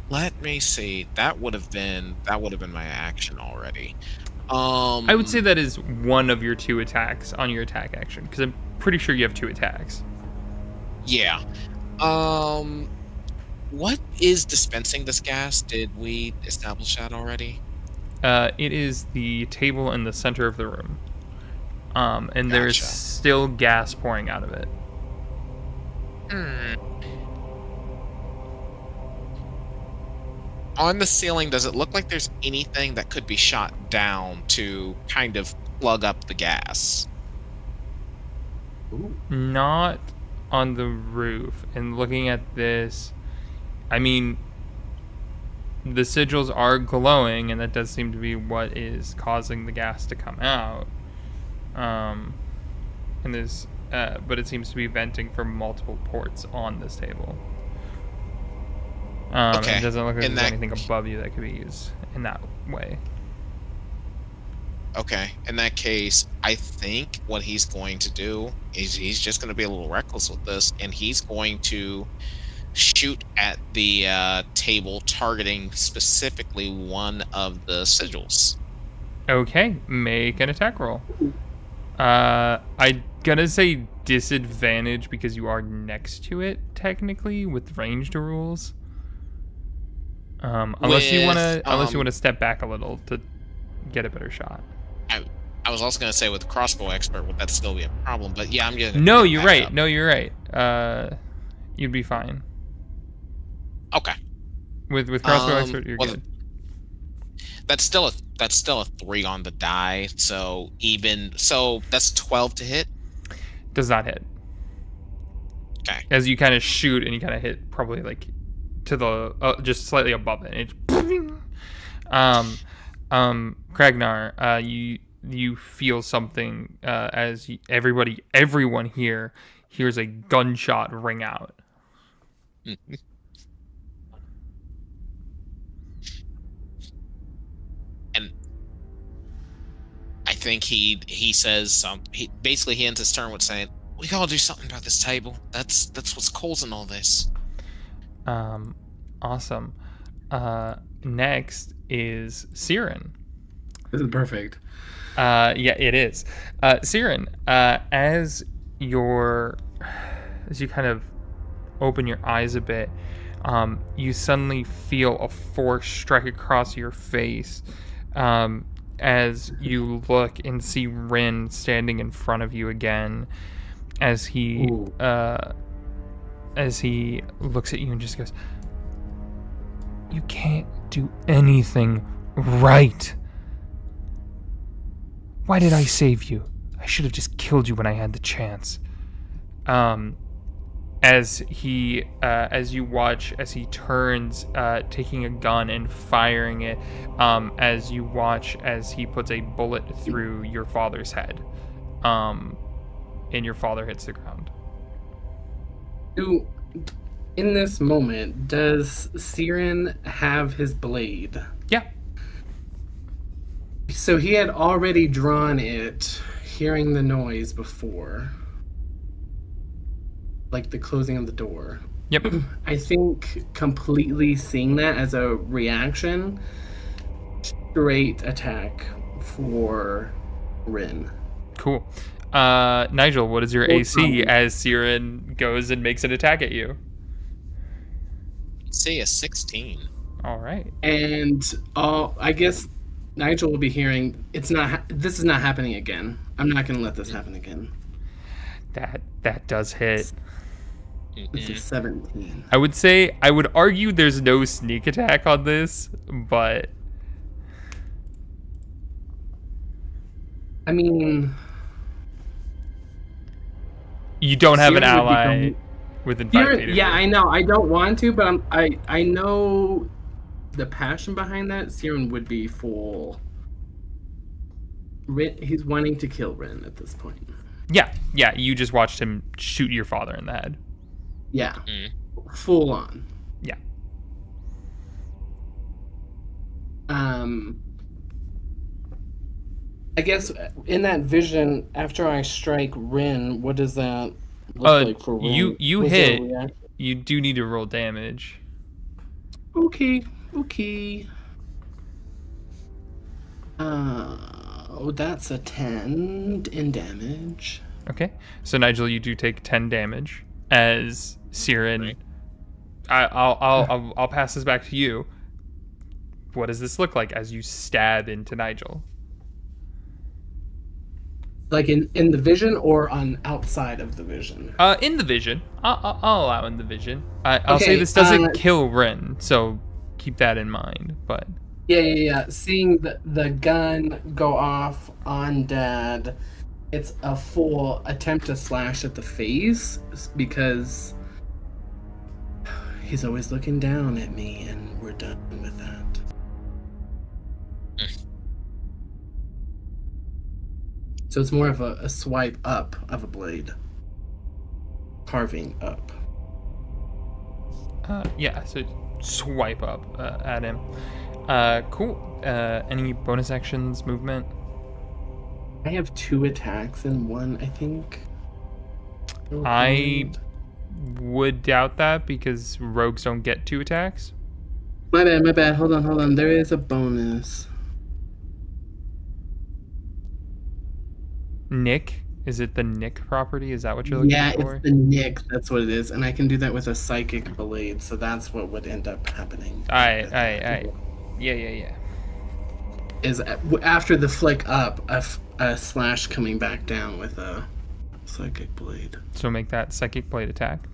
Let me see. That would have been my action already. I would say that is one of your 2 attacks on your attack action, because I'm pretty sure you have 2 attacks. Yeah. What is dispensing this gas? Did we establish that already? It is the table in the center of the room. And there's Gotcha. still gas pouring out of it. On the ceiling, does it look like there's anything that could be shot down to kind of plug up the gas? Not on the roof. And looking at this, I mean, the sigils are glowing, and that does seem to be what is causing the gas to come out. And there's, but it seems to be venting from multiple ports on this table. Okay. It doesn't look like In there's that- anything above you that could be used in that way. Okay. In that case, I think what he's going to do is he's just going to be a little reckless with this, and he's going to shoot at the table, targeting specifically one of the sigils. Okay, make an attack roll. I'm gonna say disadvantage because you are next to it, technically, with ranged rules. Unless you wanna step back a little to get a better shot. I was also going to say with crossbow expert, would that still be a problem? But yeah, I'm gonna. No, you're back right. up. No, you're right. You'd be fine Okay. with crossbow expert. You're well, good. That's still a 3 on the die. So that's 12 to hit. Does not hit. Okay. As you kind of shoot and you kind of hit probably like to the just slightly above it. Kragnar, you feel something as everyone here hears a gunshot ring out. And I think he says he ends his turn with saying, "We gotta do something about this table. That's what's causing all this." Awesome. Next is Siren. This is perfect. Yeah, it is. Siren, as you kind of open your eyes a bit, you suddenly feel a force strike across your face as you look and see Rin standing in front of you again, as he looks at you and just goes, "You can't do anything right. Why did I save you? I should have just killed you when I had the chance." As you watch as he turns, taking a gun and firing it, as you watch as he puts a bullet through your father's head, and your father hits the ground. In this moment, does Siren have his blade? Yeah. He's So he had already drawn it, hearing the noise before. Like the closing of the door. Yep. I think completely seeing that as a reaction, straight attack for Rin. Cool. Nigel, what is your Full AC combat. as Siren goes and makes an attack at you? See a 16. All right. And I guess Nigel will be hearing, this is not happening again. I'm not going to let this happen again. That does hit. This is 17. I would argue there's no sneak attack on this, but I mean, you don't have an Siren would ally become- within 5 feet of Yeah, you. I know. I don't want to, but I know the passion behind that. Siren would be full. Rin, he's wanting to kill Rin at this point. Yeah, you just watched him shoot your father in the head. Yeah, Mm. full on. Yeah. I guess in that vision, after I strike Rin, what does that look like for Rin? you Was there a hit. reaction? You do need to roll damage. Okay. That's a 10 in damage. Okay. So Nigel, you do take 10 damage as Siren. Right. I'll pass this back to you. What does this look like as you stab into Nigel? Like in the vision or on outside of the vision? In the vision. I'll allow in the vision. I'll say Okay, this doesn't kill Rin, so keep that in mind. But Yeah. Seeing the gun go off on Dad, it's a full attempt to slash at the face because he's always looking down at me, and we're done with that. So it's more of a swipe up of a blade. Carving up. yeah, so swipe up at him. Cool. Any bonus actions, movement? I have 2 attacks in one, I think. I would doubt that because rogues don't get 2 attacks. My bad. Hold on. There is a bonus. Nick? Is it the Nick property? Is that what you're looking Yeah, for? it's the Nick. That's what it is, and I can do that with a psychic blade. So that's what would end up happening. Aye. Yeah. Is after the flick up, a slash coming back down with a psychic blade. So make that psychic blade attack.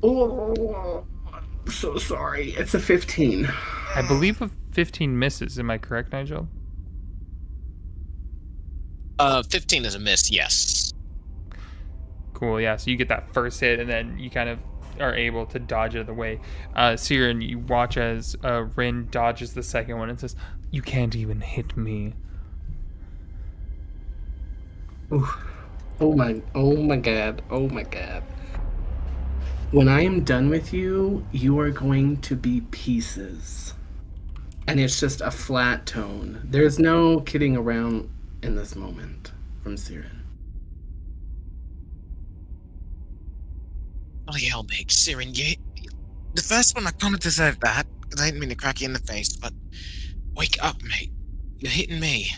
Oh, I'm so sorry. It's a 15. I believe a 15 misses. Am I correct, Nigel? 15 is a miss, yes. Cool, yeah. So you get that first hit, and then you kind of are able to dodge out of the way. Siren, you watch as Rin dodges the second one and says, "You can't even hit me." Ooh. Oh my god. When I am done with you, you are going to be pieces. And it's just a flat tone. There's no kidding around in this moment from Siren. Oh, hell, mate. Siren, the first one I kind of deserved that, because I didn't mean to crack you in the face, but wake up, mate. You're hitting me.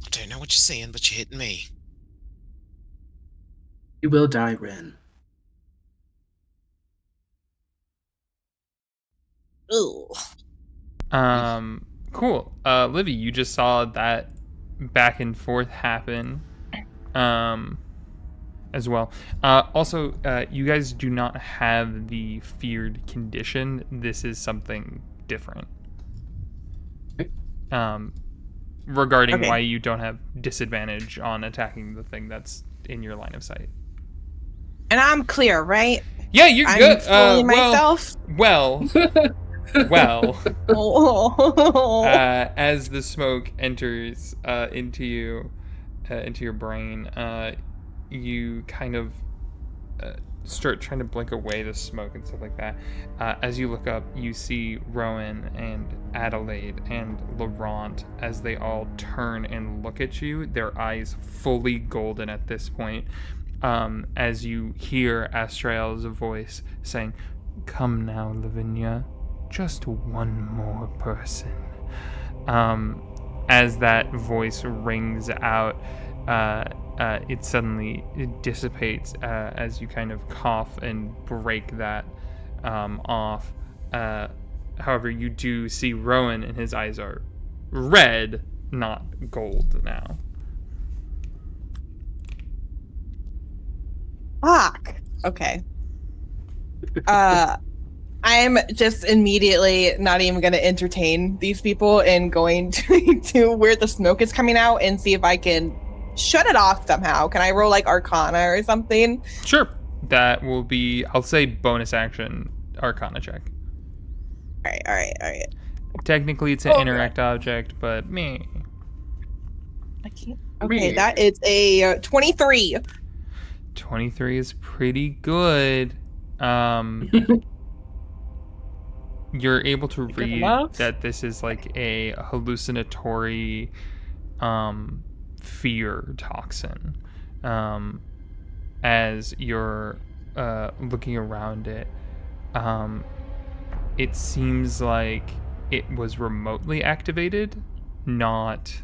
I don't know what you're saying, but you're hitting me. You will die, Ren. Ooh. Cool. Livy, you just saw that back and forth happen, as well. Also, you guys do not have the feared condition. This is something different. Regarding Okay. why you don't have disadvantage on attacking the thing that's in your line of sight. And I'm clear, right? Yeah, you're I'm good. fully myself. Well. Oh. As the smoke enters into your brain, you kind of start trying to blink away the smoke and stuff like that. As you look up, you see Rowan and Adelaide and Laurent as they all turn and look at you, their eyes fully golden at this point, as you hear Astrael's voice saying, "Come now, Lavinia, just one more person." As that voice rings out, it suddenly dissipates as you kind of cough and break that off. However, you do see Rowan, and his eyes are red, not gold now. Fuck. Okay. I'm just immediately not even going to entertain these people and going to where the smoke is coming out and see if I can shut it off somehow. Can I roll like Arcana or something? Sure. That will be, I'll say, bonus action Arcana check. All right. Technically, it's an interact object, but me. I can't. Okay, that is a 23. 23 is pretty good. You're able to read that this is like a hallucinatory fear toxin. As you're looking around it, it seems like it was remotely activated, not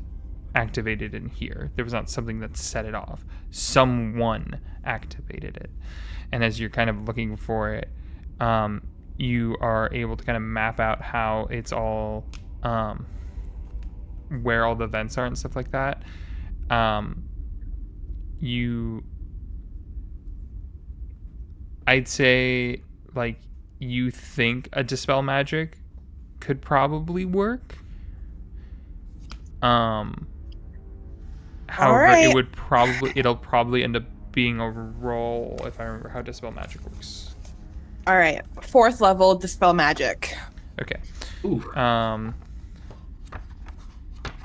activated in here. There was not something that set it off. Someone activated it. And as you're kind of looking for it, you are able to kind of map out how it's all, where all the vents are and stuff like that. I'd say, like, you think a Dispel Magic could probably work. However, right. it'll probably end up being a roll if I remember how Dispel Magic works. All right, 4th level Dispel Magic. Okay. Ooh.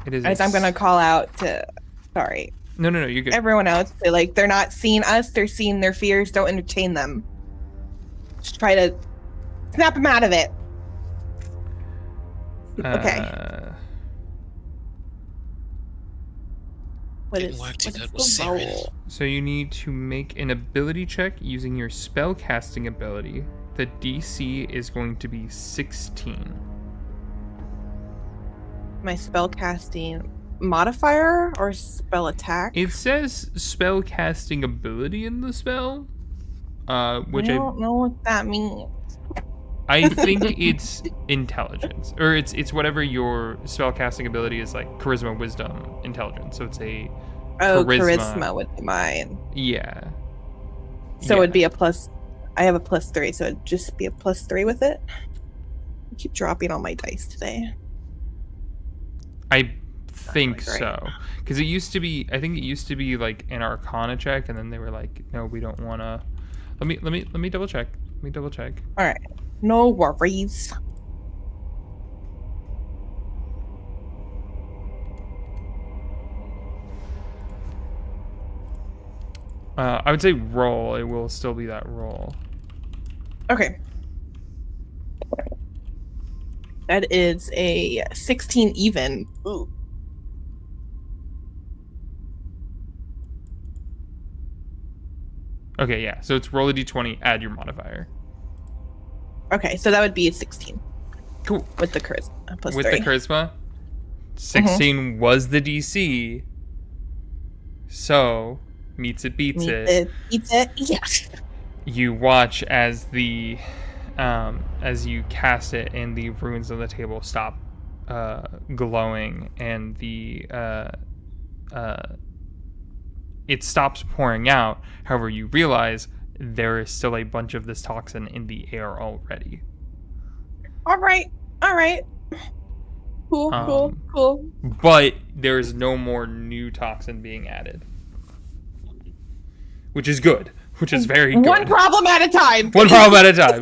It is. As I'm gonna call out to, sorry, No, you're good. everyone else. Like they're not seeing us; they're seeing their fears. Don't entertain them. Just try to snap them out of it. Okay. Didn't work too good with Siren. So you need to make an ability check using your spellcasting ability. The DC is going to be 16. My spellcasting modifier or spell attack? It says spellcasting ability in the spell, which I don't know what that means. I think it's intelligence, or it's whatever your spellcasting ability is, like charisma, wisdom, intelligence. So it's a charisma would be mine. Yeah. So it'd be a plus. I have a +3, so it'd just be a +3 with it. I keep dropping all my dice today. I think Great. so, because it used to be. I think it used to be like an Arcana check, and then they were like, "No, we don't want to." Let me double check. All right, no worries. I would say roll. It will still be that roll. Okay. That is a 16 even. Ooh. Okay, yeah. So it's roll a d20, add your modifier. Okay, so that would be a 16. Cool. With the charisma. +3. With the charisma, 16 was the DC. So, meets it, beats it. Beats it, yes. You watch as the, as you cast it and the runes on the table stop glowing, and the, it stops pouring out. However, you realize there is still a bunch of this toxin in the air already. All right. Cool. But there is no more new toxin being added, which is good. Which is very good. One problem at a time. One problem at a time.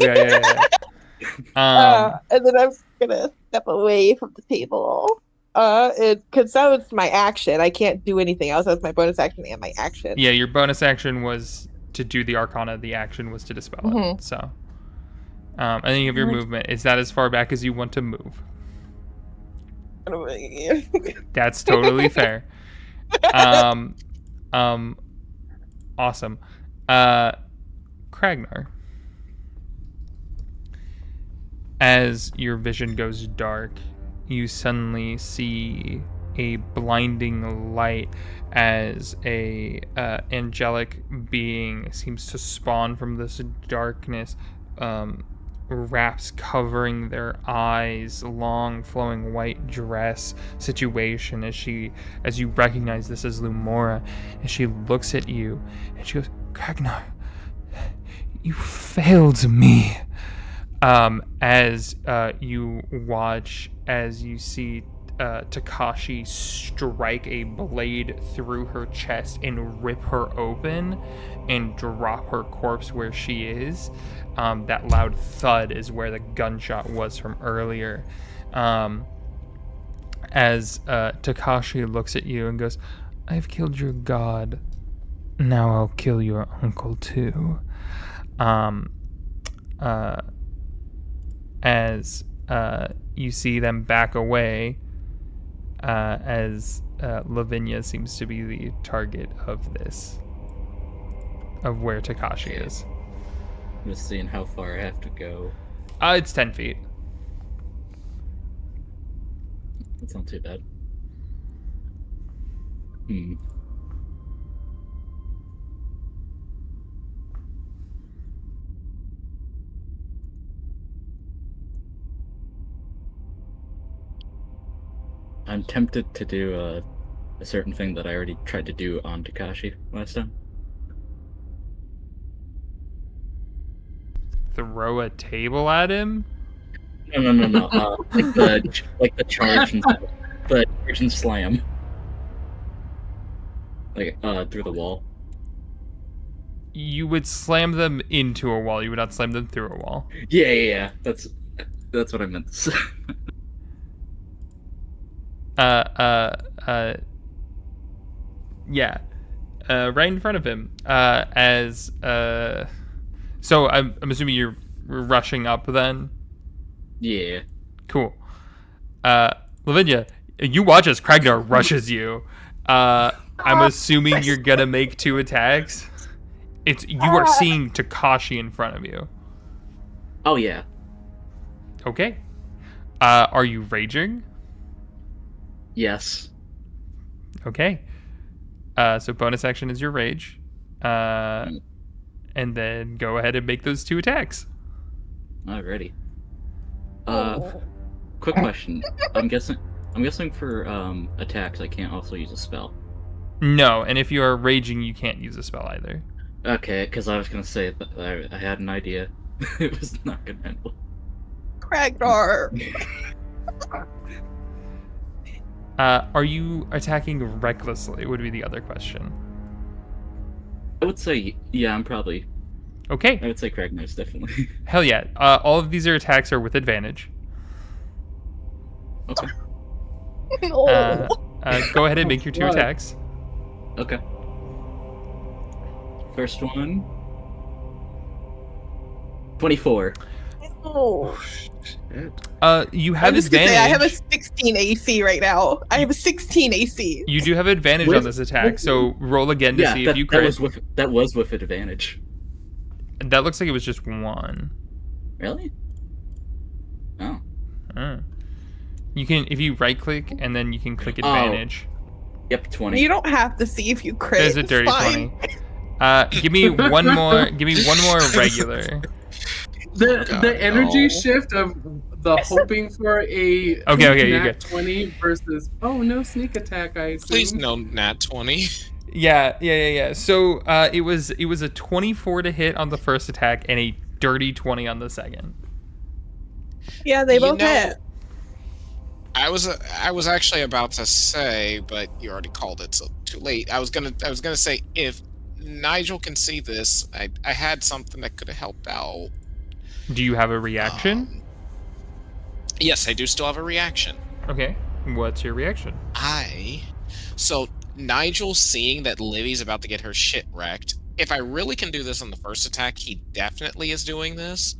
Yeah. And then I'm gonna step away from the table. Because that was my action. I can't do anything else. That's my bonus action and my action. Yeah, your bonus action was to do the Arcana, the action was to dispel Mhm. it. So, and then you have your movement. Is that as far back as you want to move? That's totally fair. Awesome. Kragnar. As your vision goes dark, you suddenly see a blinding light as a angelic being seems to spawn from this darkness, wraps covering their eyes, long flowing white dress situation as you recognize this as Lumora, and she looks at you and she goes, Kragnar, you failed me. As you watch as you see Takashi strike a blade through her chest and rip her open and drop her corpse where she is. That loud thud is where the gunshot was from earlier. As Takashi looks at you and goes, I've killed your god. Now I'll kill your uncle too. As you see them back away, as Lavinia seems to be the target of where Takashi is. I'm just seeing how far I have to go. It's 10 feet. That's not too bad. I'm tempted to do a certain thing that I already tried to do on Takashi last time. Throw a table at him? No. like the charge and the charge and slam. Like through the wall. You would slam them into a wall. You would not slam them through a wall. Yeah. That's what I meant to say. Yeah. Right in front of him. So I'm assuming you're rushing up then? Yeah. Cool. Lavinia, you watch as Kragnar rushes you. I'm assuming you're gonna make 2 attacks. You are seeing Takashi in front of you. Oh yeah. Okay. Are you raging? Yes. Okay. So bonus action is your rage. And then go ahead and make those 2 attacks. Alrighty. Quick question. I'm guessing for attacks I can't also use a spell. No, and if you are raging, you can't use a spell either. Okay, because I was gonna say that I had an idea. It was not gonna end well. Kragnar. Are you attacking recklessly? Would be the other question. I would say yeah. I'm probably. Okay. I would say Kragnar's definitely. Hell yeah. All of these attacks are with advantage. Okay. No. Go ahead and make your 2 What? attacks. Okay. First one. 24. Oh. Shit. You have I'm just gonna advantage. say, I have a 16 AC right now. I have a 16 AC. You do have advantage on this attack, so roll again to see if you crit. That was with advantage. That looks like it was just 1. Really? Oh. You can, if you right click and then you can click advantage. Yep, 20. You don't have to see if you crit. There's a It's dirty fine. 20. Give me one more. Give me one more regular. The energy no. shift of the hoping for a Okay, you're nat good. 20 versus no sneak attack. I assume. Please no nat 20. Yeah. So it was a 24 to hit on the first attack and a dirty 20 on the second. Yeah, they both know, hit. I was actually about to say, but you already called it, so too late. I was gonna say if Nigel can see this, I had something that could have helped out. Do you have a reaction? Yes, I do still have a reaction. Okay. What's your reaction? So Nigel seeing that Livy's about to get her shit wrecked if I really can do this on the first attack, he definitely is doing this.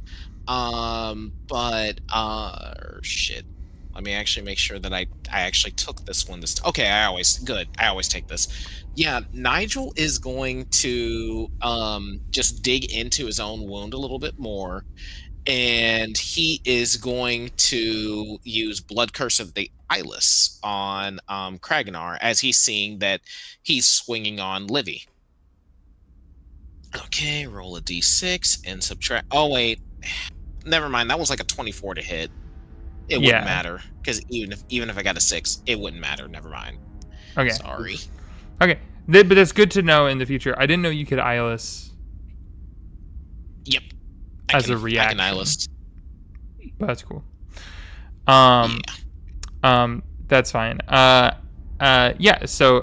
But shit. Let me actually make sure that I actually took this one okay, I always take this. Yeah, Nigel is going to just dig into his own wound a little bit more, and he is going to use Blood Curse of the Eyeless on Kragnar, as he's seeing that he's swinging on Livy. Okay, roll a d6 and subtract. Oh wait, never mind. That was like a 24 to hit. It wouldn't matter, because even if I got a 6, it wouldn't matter. Never mind. Okay. Sorry. Okay, but that's good to know in the future. I didn't know you could eyeless. Yep. As a reaction. I can eyeless. But that's cool. Yeah. That's fine. Yeah. So,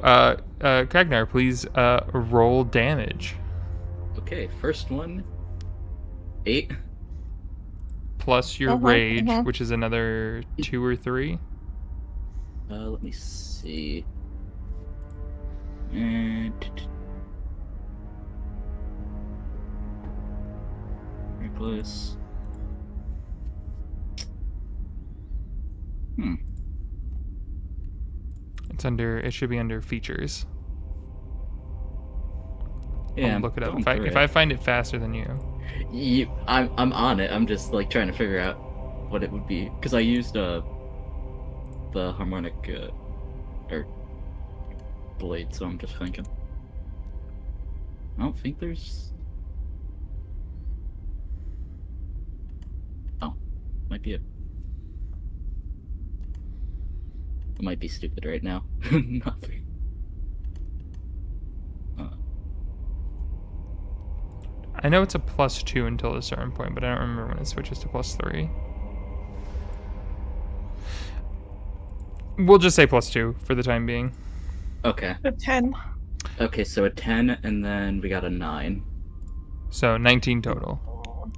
Kragnar, please roll damage. Okay, first one. 8. Plus your rage, which is another 2 or 3. Let me see. And reckless. It should be under features. Yeah, I'll look it up if I find it faster than you. I'm on it. I'm just like trying to figure out what it would be, because I used the harmonic or blade, so I'm just thinking. I don't think there's. Oh, might be it. I might be stupid right now. Nothing. I know it's a +2 until a certain point, but I don't remember when it switches to +3. We'll just say +2 for the time being. Okay. A 10. Okay, so a 10, and then we got a 9. So 19 total.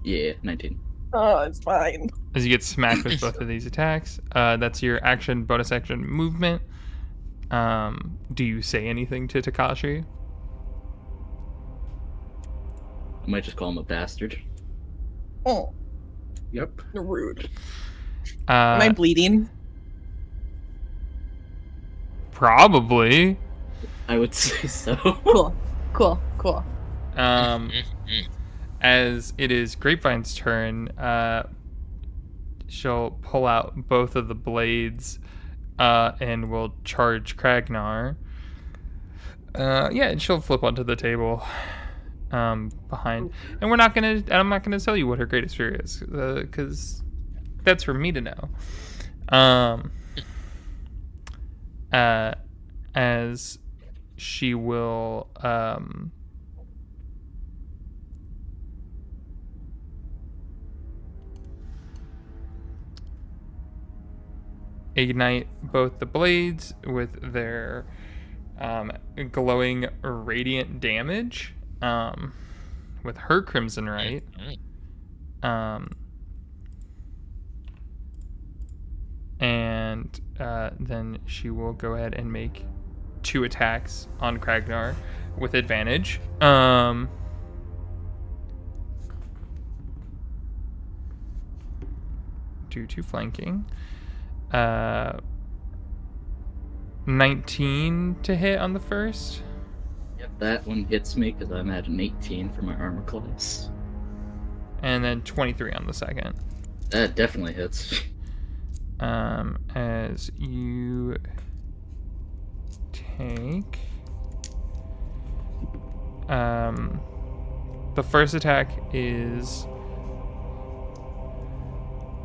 Yeah, 19. Oh, it's fine. As you get smacked with both of these attacks. That's your action, bonus action, movement. Do you say anything to Takashi? I might just call him a bastard. Oh, Yep. rude. Am I bleeding? Probably. I would say so. Cool. As it is Grapevine's turn, she'll pull out both of the blades and will charge Kragnar. And she'll flip onto the table behind. And I'm not gonna tell you what her greatest fear is, because that's for me to know. As she will ignite both the blades with their glowing radiant damage with her Crimson Right. And then she will go ahead and make 2 attacks on Kragnar with advantage. Due to flanking. 19 to hit on the first. Yep, that one hits me because I'm at an 18 for my armor class. And then 23 on the second. That definitely hits. As you take the first attack is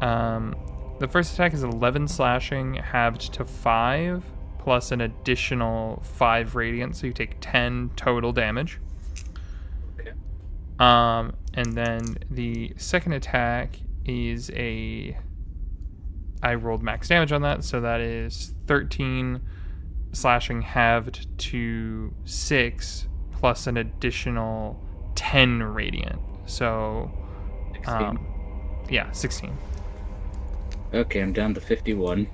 11 slashing halved to 5 plus an additional 5 radiant, so you take 10 total damage. Okay. And then the second attack is I rolled max damage on that, so that is 13 slashing halved to 6 plus an additional 10 radiant. So 16. 16. Okay, I'm down to 51.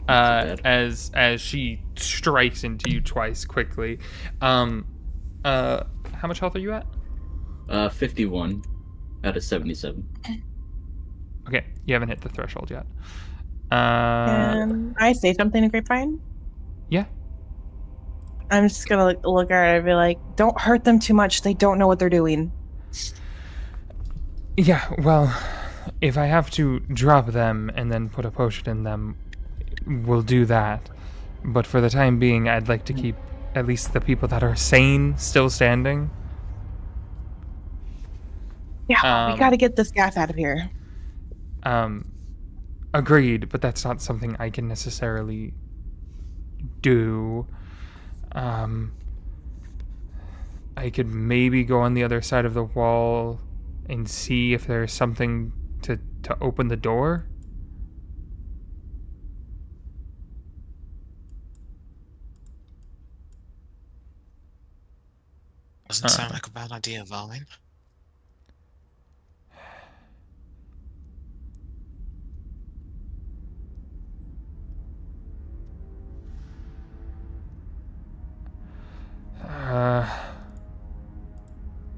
As she strikes into you twice quickly. how much health are you at? 51 out of 77. Okay, you haven't hit the threshold yet. Can I say something to Grapevine? Yeah. I'm just gonna look at her and be like, don't hurt them too much. They don't know what they're doing. Yeah, well, if I have to drop them and then put a potion in them, we'll do that. But for the time being, I'd like to keep at least the people that are sane still standing. Yeah, we gotta get this gaff out of here. Agreed, but that's not something I can necessarily do. I could maybe go on the other side of the wall and see if there's something to open the door. Doesn't sound like a bad idea, Vine.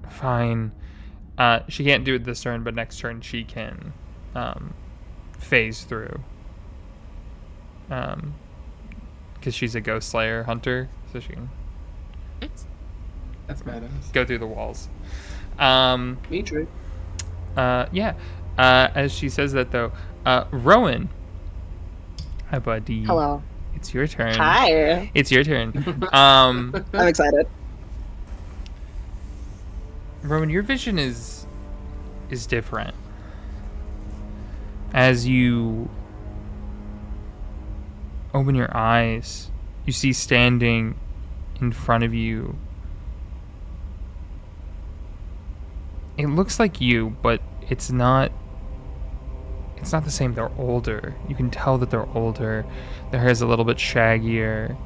Fine. She can't do it this turn, but next turn she can phase through. Because she's a ghost slayer hunter, so she can That's badass. go through the walls. Me too. Yeah. As she says that, though, Rowan. Hi, buddy. Hello. It's your turn. Hi. It's your turn. I'm excited. Rowan, your vision is different. As you open your eyes, you see standing in front of you. It looks like you, but it's not the same. They're older. You can tell that they're older. Their hair is a little bit shaggier.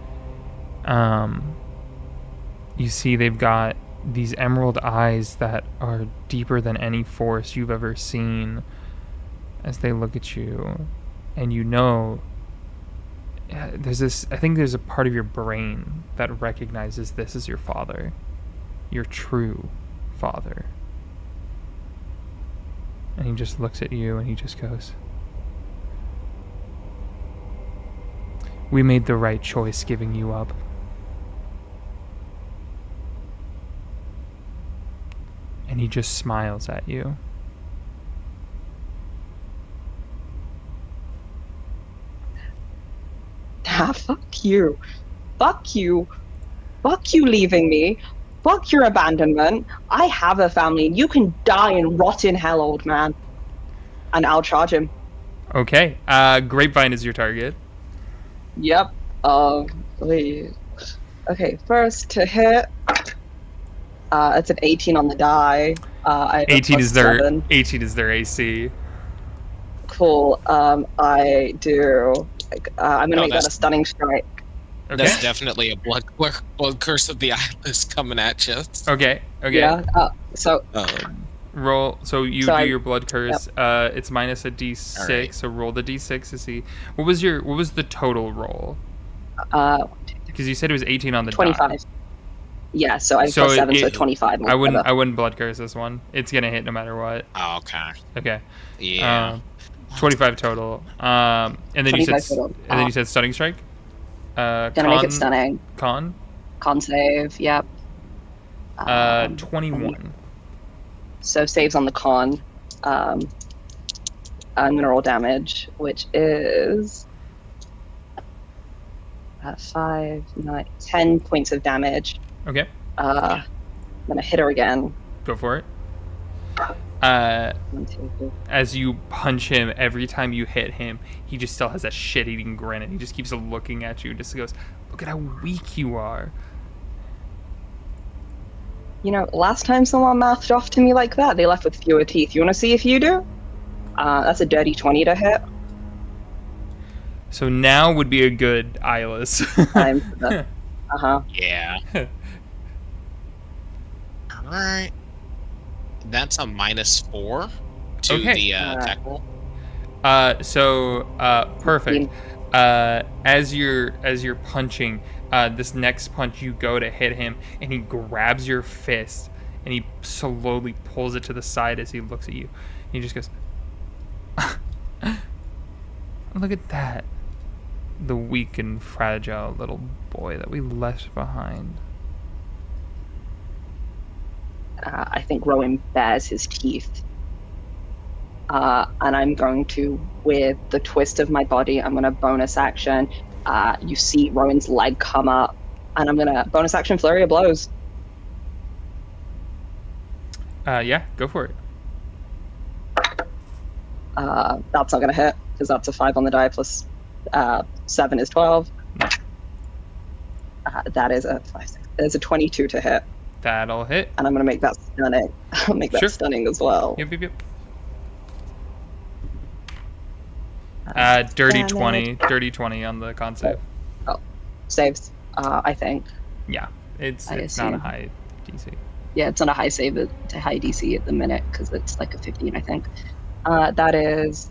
You see they've got these emerald eyes that are deeper than any forest you've ever seen as they look at you. And you know, I think there's a part of your brain that recognizes this as your father. Your true father. And he just looks at you and he just goes, "We made the right choice giving you up." And he just smiles at you. Ah, fuck you. Fuck you. Fuck you leaving me. Fuck your abandonment. I have a family and you can die and rot in hell, old man. And I'll charge him. Okay. Grapevine is your target. Yep. Please. Okay, first to hit. It's an 18 on the die. I have a 18 is their 7. 18 is their AC. Cool. I do. I'm gonna make that a stunning strike. Okay. That's definitely a blood curse of the eyeless coming at you. Okay. Yeah. So Roll. So you So do I- your blood curse. It's minus a d6. Alright. So roll the d6 to see what was the total roll? Because you said it was 18 on the 25. die. Yeah. So I have So plus 7, so it- 25. I wouldn't blood curse this one. It's gonna hit no matter what. Oh, okay. Okay. Yeah. 25 total. And then you 25 said total. and then you said stunning strike. Gonna make it stunning. Con. Con save. Yep. 21. So saves on the con. I'm gonna roll damage, which is 5, 9, 10 points of damage. Okay. I'm gonna hit her again. Go for it. 1, 2, 3. As you punch him, every time you hit him, he just still has that shit-eating grin, and he just keeps looking at you and just goes, "Look at how weak you are." You know, last time someone mouthed off to me like that, they left with fewer teeth. You want to see if you do? That's a dirty 20 to hit. So now would be a good eyeless. Time for the... Uh-huh. Yeah. All right. That's a -4 to Okay. the attack roll. Perfect. As you're punching, this next punch you go to hit him, and he grabs your fist and he slowly pulls it to the side as he looks at you. He just goes, "Look at that, the weak and fragile little boy that we left behind." I think Rowan bares his teeth. And I'm going to, with the twist of my body, I'm going to bonus action. You see Rowan's leg come up, and I'm going to bonus action flurry of blows. Yeah, go for it. That's not going to hit, because that's a 5 on the die, plus 7 is 12. That is a 5, 6. There's a 22 to hit. That'll hit. And I'm going to make that stunning. I'll make that Sure. stunning as well. Yep. Dirty Damn 20. it. Dirty 20 on the con save. Saves, I think. Yeah, it's I not a assume. high DC. Yeah, it's not a high save to high DC at the minute, because it's like a 15, I think. That is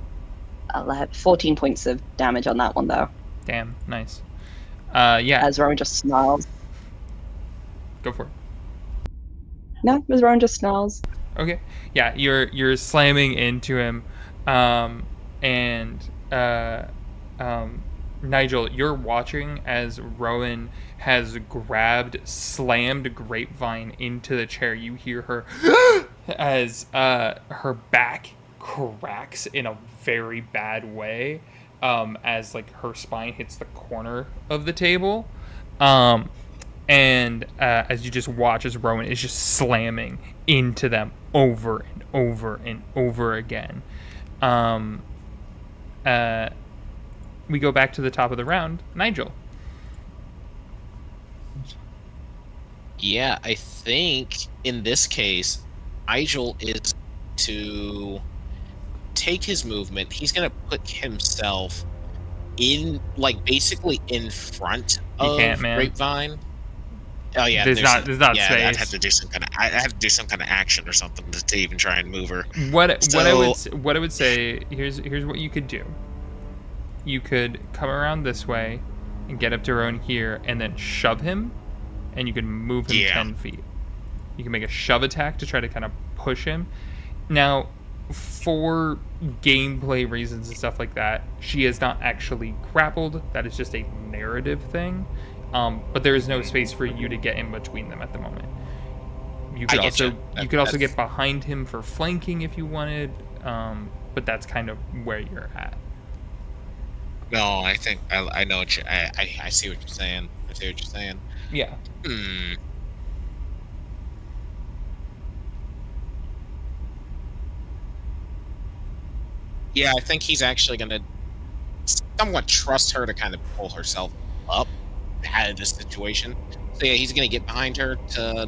14 points of damage on that one, though. Damn, nice. Yeah, As Rowan just snarls. go for it. No, as Rowan just snarls. Okay. Yeah, you're slamming into him, and Nigel, you're watching as Rowan has slammed Grapevine into the chair. You hear her as her back cracks in a very bad way, as like her spine hits the corner of the table, and as you just watch as Rowan is just slamming into them over and over and over again. We go back to the top of the round. Nigel. Yeah, I think in this case, Nigel is to take his movement. He's going to put himself in, like, basically in front of can't, man. Grapevine. Oh yeah, There's not yeah, space. I'd have to do some kind of. I have to do some kind of action or something to even try and move her. What I would say, here's what you could do. You could come around this way and get up to Rowan here and then shove him, and you can move him 10 feet. You can make a shove attack to try to kind of push him. Now, for gameplay reasons and stuff like that, she is not actually grappled. That is just a narrative thing. But there is no space for you to get in between them at the moment. You could also get behind him for flanking if you wanted, but that's kind of where you're at. No, I think I know what I see what you're saying. I see what you're saying. Yeah. Yeah, I think he's actually gonna somewhat trust her to kind of pull herself up out of this situation. So yeah, he's gonna get behind her to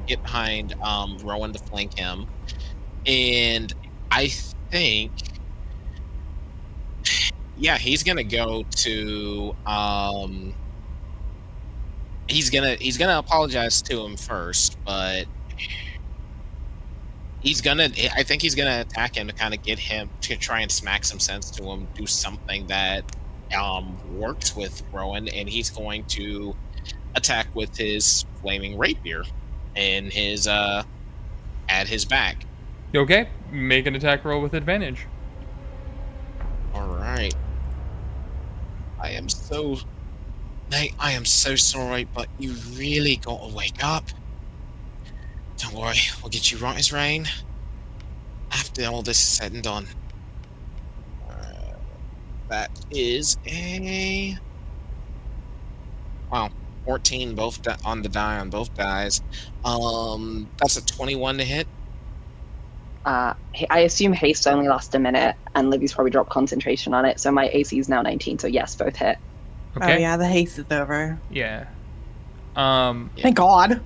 get behind Rowan to flank him, and I think he's gonna go to he's gonna apologize to him first, but I think he's gonna attack him to kind of get him to try and smack some sense to him, do something that works with Rowan, and he's going to attack with his flaming rapier and his at his back. Okay, make an attack roll with advantage. All right. I am so sorry, but you really got to wake up. Don't worry, we'll get you right as rain after all this is said and done. That is a 14 both on the die on both dies. That's a 21 to hit. I assume haste only lasts a minute, and Livy's probably dropped concentration on it, so my AC is now 19, so yes, both hit. Okay. Oh yeah, the haste is over. Yeah. Thank God.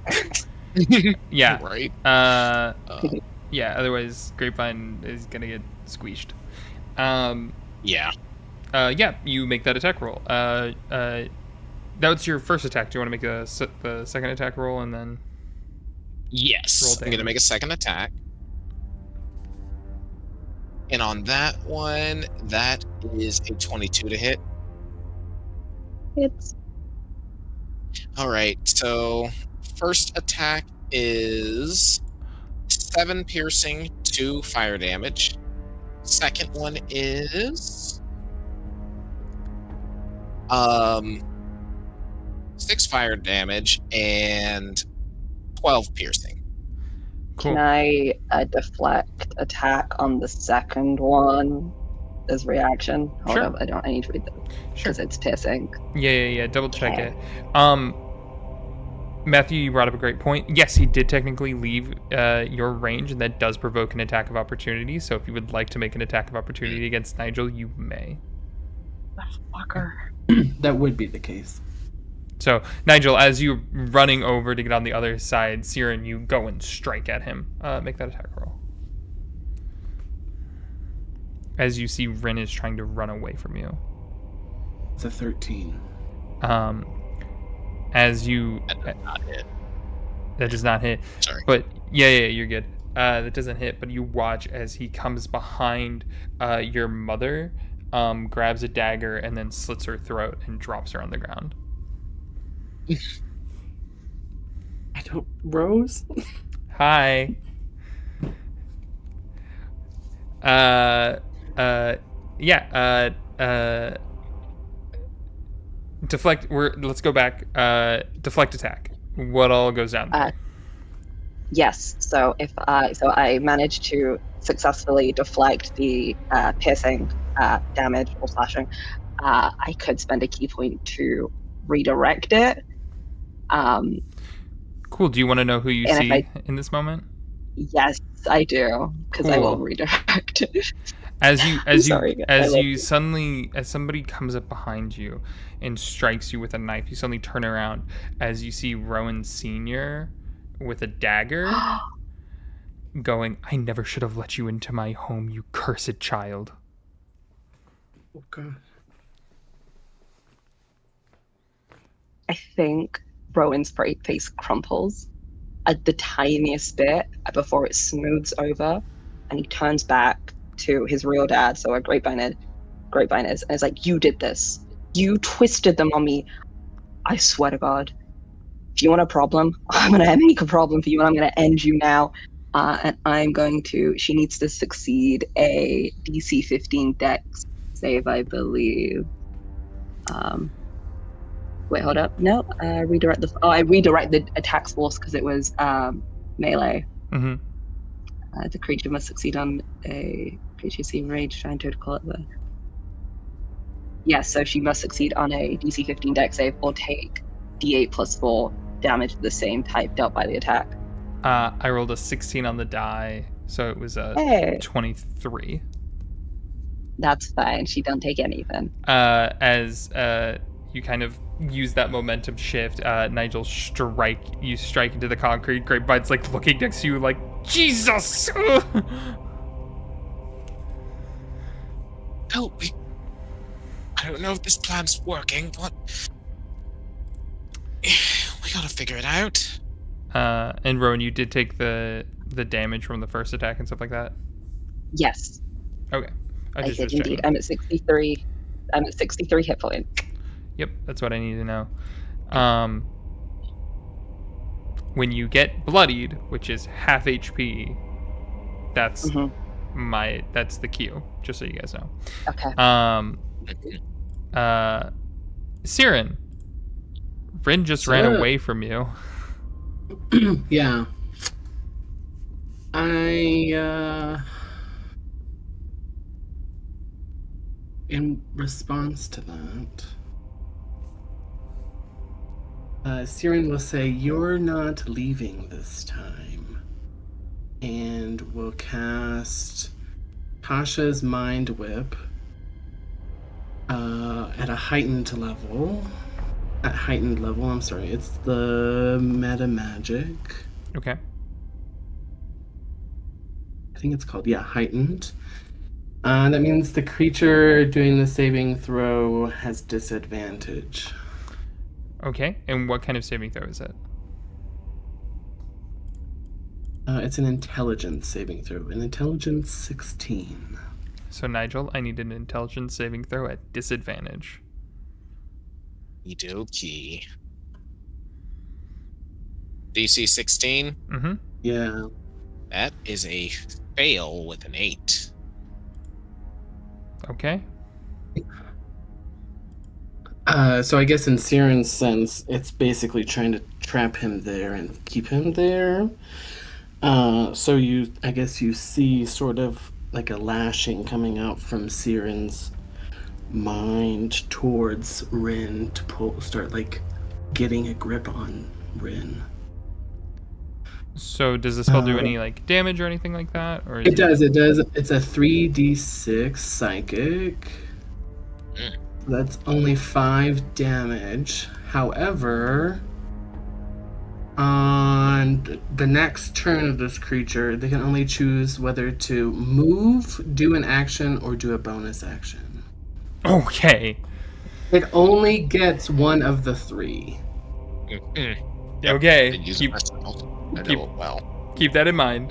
Yeah. Right. Yeah. Otherwise, Grapevine is gonna get squeezed. Yeah. Yeah. You make that attack roll. That's your first attack. Do you want to make the second attack roll and then? Yes. Roll I'm gonna damage. make a second attack. And on that one, that is a 22 to hit. It's All right, so first attack is 7 piercing, 2 fire damage. Second one is 6 fire damage and 12 piercing. Cool. Can I deflect attack on the second one as reaction? Hold Sure. up, I need to read that Sure. because it's piercing. Yeah. Double check Okay. it. Matthew, you brought up a great point. Yes, he did technically leave your range, and that does provoke an attack of opportunity. So if you would like to make an attack of opportunity against Nigel, you may. Fucker. That would be the case. So, Nigel, as you're running over to get on the other side, Siren, you go and strike at him. Make that attack roll. As you see, Rin is trying to run away from you. It's a 13. As you... That does not hit. That does not hit. Sorry. But, yeah, you're good. That doesn't hit, but you watch as he comes behind your mother, grabs a dagger, and then slits her throat and drops her on the ground. I don't... Rose? Hi. Deflect. Let's go back. Deflect attack. What all goes down there? Yes. So if I manage to successfully deflect the piercing damage or slashing, I could spend a key point to redirect it. Cool. Do you want to know who you and if see in this moment? Yes, I do, because I will Cool. redirect. As somebody comes up behind you and strikes you with a knife, you suddenly turn around as you see Rowan Sr. with a dagger going, "I never should have let you into my home, you cursed child." Oh, God. I think Rowan's face crumples at the tiniest bit before it smooths over, and he turns back to his real dad, so a grapevine is, and it's like, "You did this. You twisted them on me. I swear to God. If you want a problem, I'm gonna make a problem for you, and I'm gonna end you now. And I'm going to." She needs to succeed a DC 15 Dex save, I believe. Wait, hold up. No, I redirect the attack force because it was melee. Mm-hmm. The creature must succeed on a creature seeing rage, trying to call it the. Yes, so she must succeed on a DC 15 Dex save or take D8 plus 4 damage of the same type dealt by the attack. I rolled a 16 on the die, so it was a Hey, 23. that's fine. She don't take anything. As you kind of use that momentum shift, Nigel strike into the concrete. Grapevine's like looking next to you like, Jesus! Help me. I don't know if this plan's working, but we gotta figure it out. And Rowan, you did take the damage from the first attack and stuff like that? Yes, Okay. I just did was indeed. checking. I'm at 63. I'm at 63 hit points. Yep, that's what I need to know. When you get bloodied, which is half HP, that's Mhm. that's the cue, just so you guys know. Okay. Siren, Rin just ran away from you. Yeah. In response to that, Siren will say, "You're not leaving this time," and will cast Tasha's Mind Whip at a heightened level. I'm sorry, it's the meta magic. Okay. I think it's called, heightened. That means the creature doing the saving throw has disadvantage. Okay. And what kind of saving throw is it? It's an intelligence saving throw. An intelligence 16. So Nigel, I need an intelligence saving throw at disadvantage. Okey. DC 16. Mm-hmm. Yeah. That is a fail with an 8. Okay. So I guess in Siren's sense, it's basically trying to trap him there and keep him there. So I guess you see sort of like a lashing coming out from Siren's mind towards Rin to start like getting a grip on Rin. So does the spell do any like damage or anything like that? Or is It does. It's a 3d6 psychic. That's only 5 damage. However, on the next turn of this creature, they can only choose whether to move, do an action, or do a bonus action. Okay. It only gets one of the 3. Okay. Didn't use Keep, my spell. I keep- know it well. keep that in mind.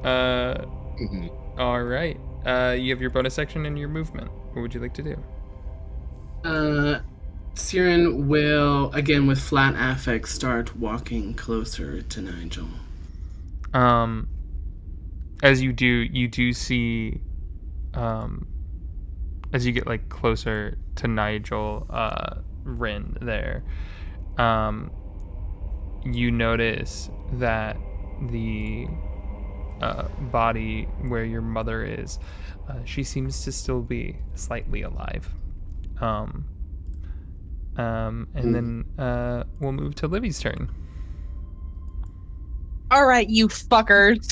Mhm. All right. You have your bonus action and your movement. What would you like to do? Siren will, again with flat affect, start walking closer to Nigel. As you do see, as you get like closer to Nigel, Rin there, you notice that the body where your mother is, she seems to still be slightly alive. And then we'll move to Livy's turn. All right, you fuckers.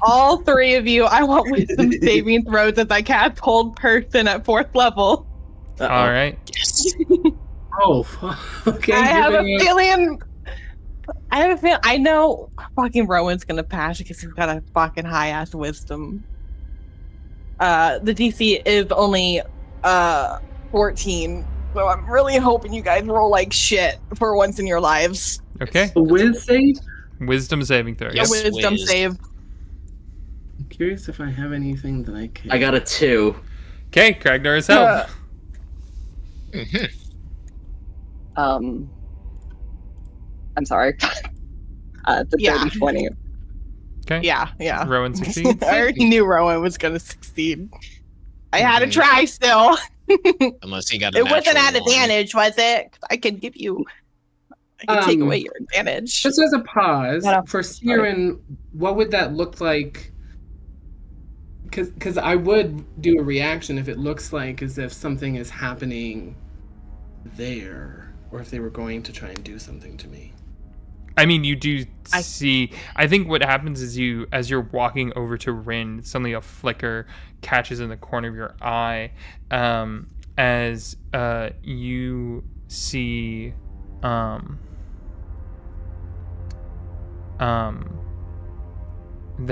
All 3 of you, I want wisdom saving throws as I cast Hold Person at 4th level. All right. Yes. Oh, okay. I have a give me- feeling. I know fucking Rowan's gonna pass because he's got a fucking high ass wisdom. The DC is only 14, so I'm really hoping you guys roll like shit for once in your lives. Okay. A whiz save? Wisdom saving throw. Yes. A wisdom whiz. save. I'm curious if I have anything that I can. I got a 2. Okay, Kragnar is help. Mhm. I'm sorry. The Yeah. 30, 20. Okay. Yeah. Rowan succeeds. I already knew Rowan was gonna succeed. I had to Mhm. try still. Unless he got a It wasn't natural at one. advantage, was it? I can take Um, away your advantage. Just as a pause, No, no. for Siren, what would that look like? Because I would do a reaction if it looks like as if something is happening there, or if they were going to try and do something to me. I mean, you do see. I think what happens is as you're walking over to Rin, suddenly a flicker catches in the corner of your eye, as you see, the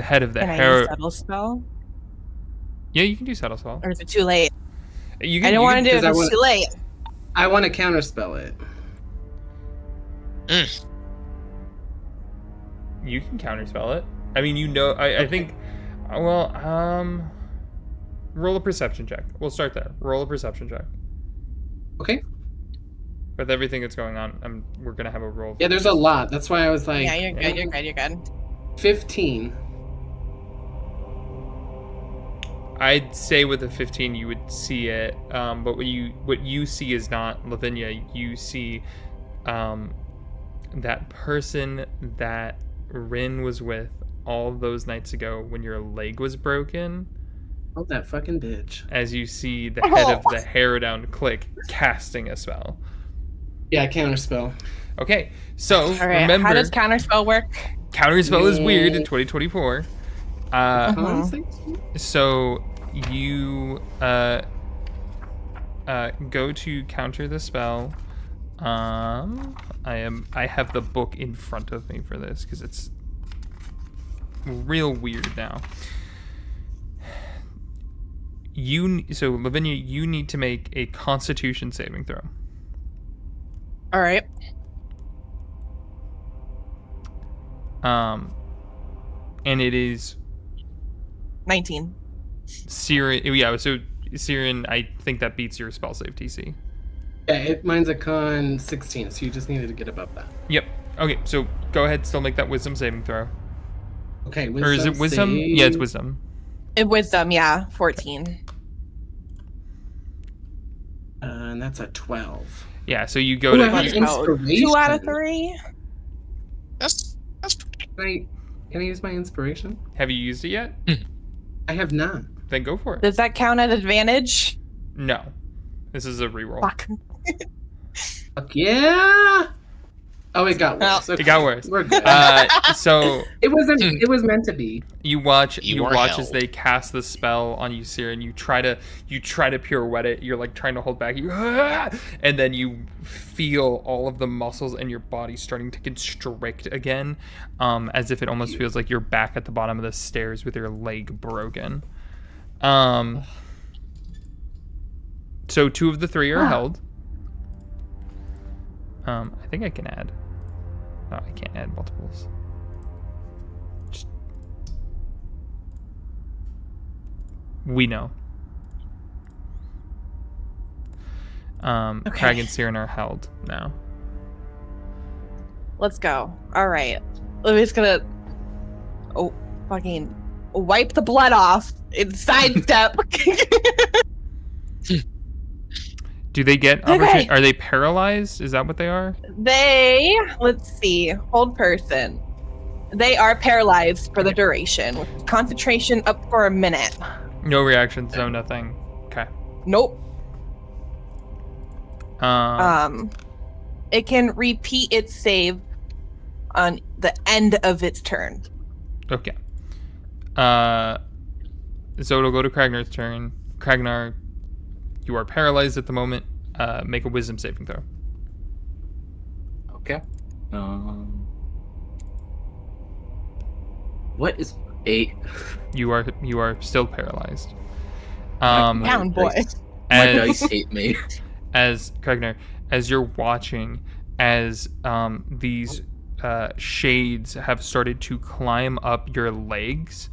head of the Can I hair. use subtle spell? Yeah, you can do subtle spell. Or is it too late? You can, I don't want to do it if because I it's too late. I want to counterspell it. You can counterspell it. I mean, I think. Well, roll a perception check. We'll start there. Roll a perception check. Okay. With everything that's going on, we're gonna have a roll. Yeah, there's a lot. That's why I was like, Yeah, you're good. You're good. 15. I'd say with a 15 you would see it, but what you see is not Lavinia. You see that person that Rin was with all those nights ago when your leg was broken. Oh, that fucking bitch. As you see the head of the hair down click casting a spell. Yeah, counterspell. Okay, so All right. remember, How does counterspell work? counterspell is weird in 2024. So you go to counter the spell. I have the book in front of me for this because it's real weird now. So Lavinia, you need to make a Constitution saving throw. All right. And it is 19. Siren, yeah. So Siren, I think that beats your spell save DC. Yeah, mine's a con 16, so you just needed to get above that. Yep. Okay, so go ahead, still make that wisdom saving throw. Okay, Or is it wisdom? save. Yeah, it's wisdom. Wisdom, yeah, 14. And that's a 12. Yeah, so you go Ooh, to. I have you- inspiration. 2 out of 3. That's Can I use my inspiration? have you used it yet? I have not. Then go for it. Does that count as advantage? No, this is a reroll. Fuck. Fuck yeah! Oh, it got worse. It got worse. We're good. So it wasn't. It was meant to be. you watch You are as held. they cast the spell on you, Siren. You try to pirouette it. You're like trying to hold back. And then you feel all of the muscles in your body starting to constrict again, as if it almost feels like you're back at the bottom of the stairs with your leg broken. So 2 of the 3 are held. I think I can add. No, I can't add multiples. We know. Okay. Crag and Siren are held now. Let's go. All right. I'm just gonna fucking wipe the blood off and sidestep. Do they get Okay. opportunity? Are they paralyzed? Is that what they are? Let's see, hold person. They are paralyzed for the duration, with concentration up for a minute. No reactions, no nothing. Okay. Nope. It can repeat its save on the end of its turn. Okay. So it'll go to Kragnar's turn. Kragnar, you are paralyzed at the moment. Make a wisdom saving throw. Okay. What is 8? You are still paralyzed. Down, boy. My As, dice hate me. as Kragnar, as you're watching, as these shades have started to climb up your legs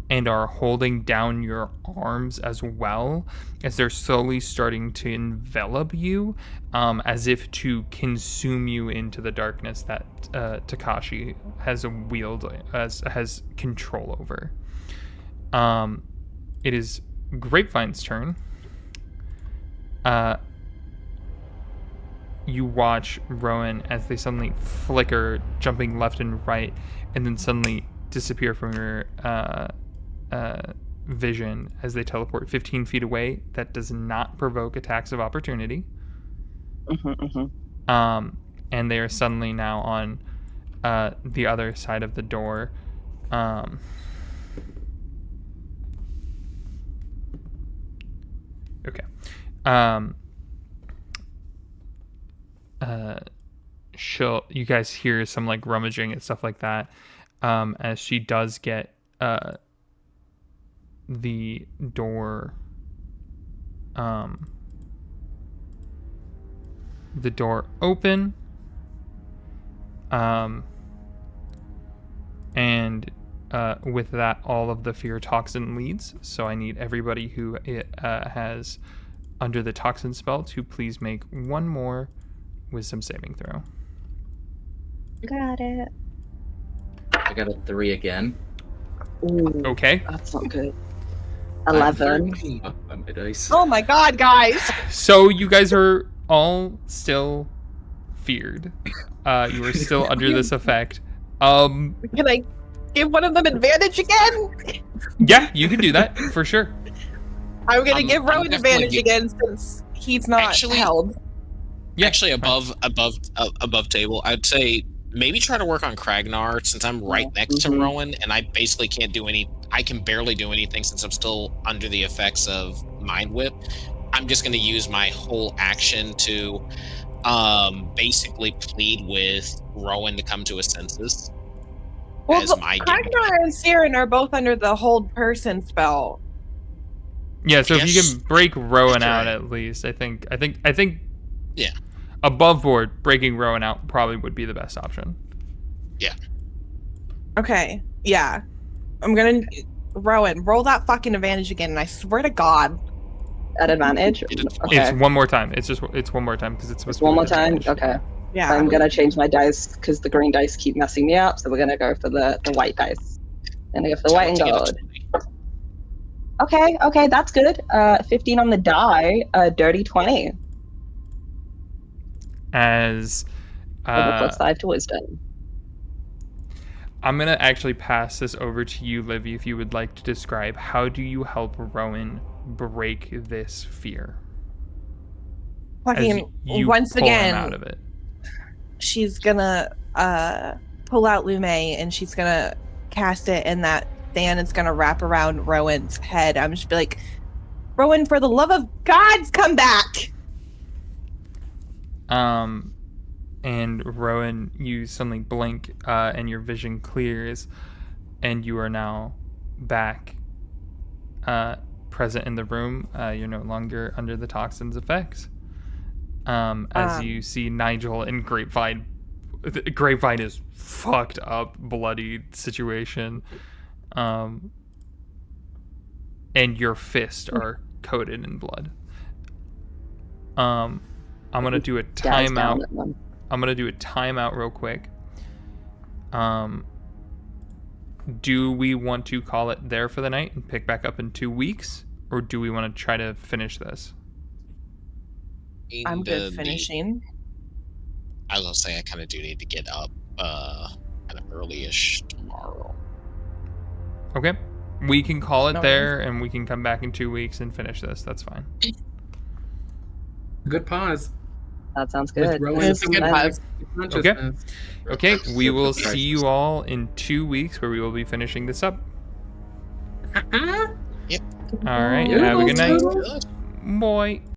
and are holding down your arms as well, as they're slowly starting to envelop you, as if to consume you into the darkness that Takashi has has control over. It is Grapevine's turn. You watch Rowan as they suddenly flicker, jumping left and right, and then suddenly disappear from your vision as they teleport 15 feet away. That does not provoke attacks of opportunity. And they are suddenly now on the other side of the door. Okay. You guys hear some like rummaging and stuff like that, as she does get the door open, and with that all of the fear toxin leads. So I need everybody who has under the toxin spell to please make one more wisdom saving throw. Got it. I got a 3 again. Ooh, Okay. that's not good. 11. On my dice. Oh my god, guys! So you guys are all still feared. You are still under this effect. Can I give one of them advantage again? Yeah, you can do that for sure. I'm gonna I'm give Rowan definitely advantage again since he's not Actually- held. Yeah. Actually, above table, I'd say maybe try to work on Kragnar since I'm right next to Rowan, and I basically can't do any. I can barely do anything since I'm still under the effects of Mind Whip. I'm just going to use my whole action to basically plead with Rowan to come to his senses. Well, as my Kragnar and Siren are both under the hold person spell. Yeah, so if you Yes. can break Rowan Sure. out at least, I think Yeah. above board, breaking Rowan out probably would be the best option. Okay, yeah. I'm gonna Rowan, roll that fucking advantage again, and I swear to God. At advantage? Okay. It's one more time. It's one more time because it's supposed It's to be one more with time? advantage. Okay. Yeah. I'm gonna change my dice because the green dice keep messing me up, so we're gonna go for the white dice. And I go for the white and Tell it to gold. get a 20. Okay, that's good. 15 on the die, dirty 20. As With a +5 to wisdom. I'm gonna actually pass this over to you, Livy, if you would like to describe how do you help Rowan break this fear? Fucking You once pull again, him out of it. she's gonna pull out Lume and she's gonna cast it, and that fan is gonna wrap around Rowan's head. I'm just be like, Rowan, for the love of God, come back! And Rowan, you suddenly blink, and your vision clears, and you are now back, present in the room. You're no longer under the toxin's effects. As you see Nigel and Grapevine. Grapevine is fucked up, bloody situation. And your fists are coated in blood. I'm gonna do a timeout. I'm gonna do a timeout real quick. Do we want to call it there for the night and pick back up in 2 weeks, or do we want to try to finish this? I'm good finishing. I was gonna say I kind of do need to get up kind of early-ish tomorrow. Okay, we can call it No there, and we can come back in 2 weeks and finish this. That's fine. Good pause. That sounds With good. Rowan It's a good coming pause. back to consciousness. Okay, we will see you all in 2 weeks, where we will be finishing this up. Yep. All right, Yeah. have a good night. Good. Boy.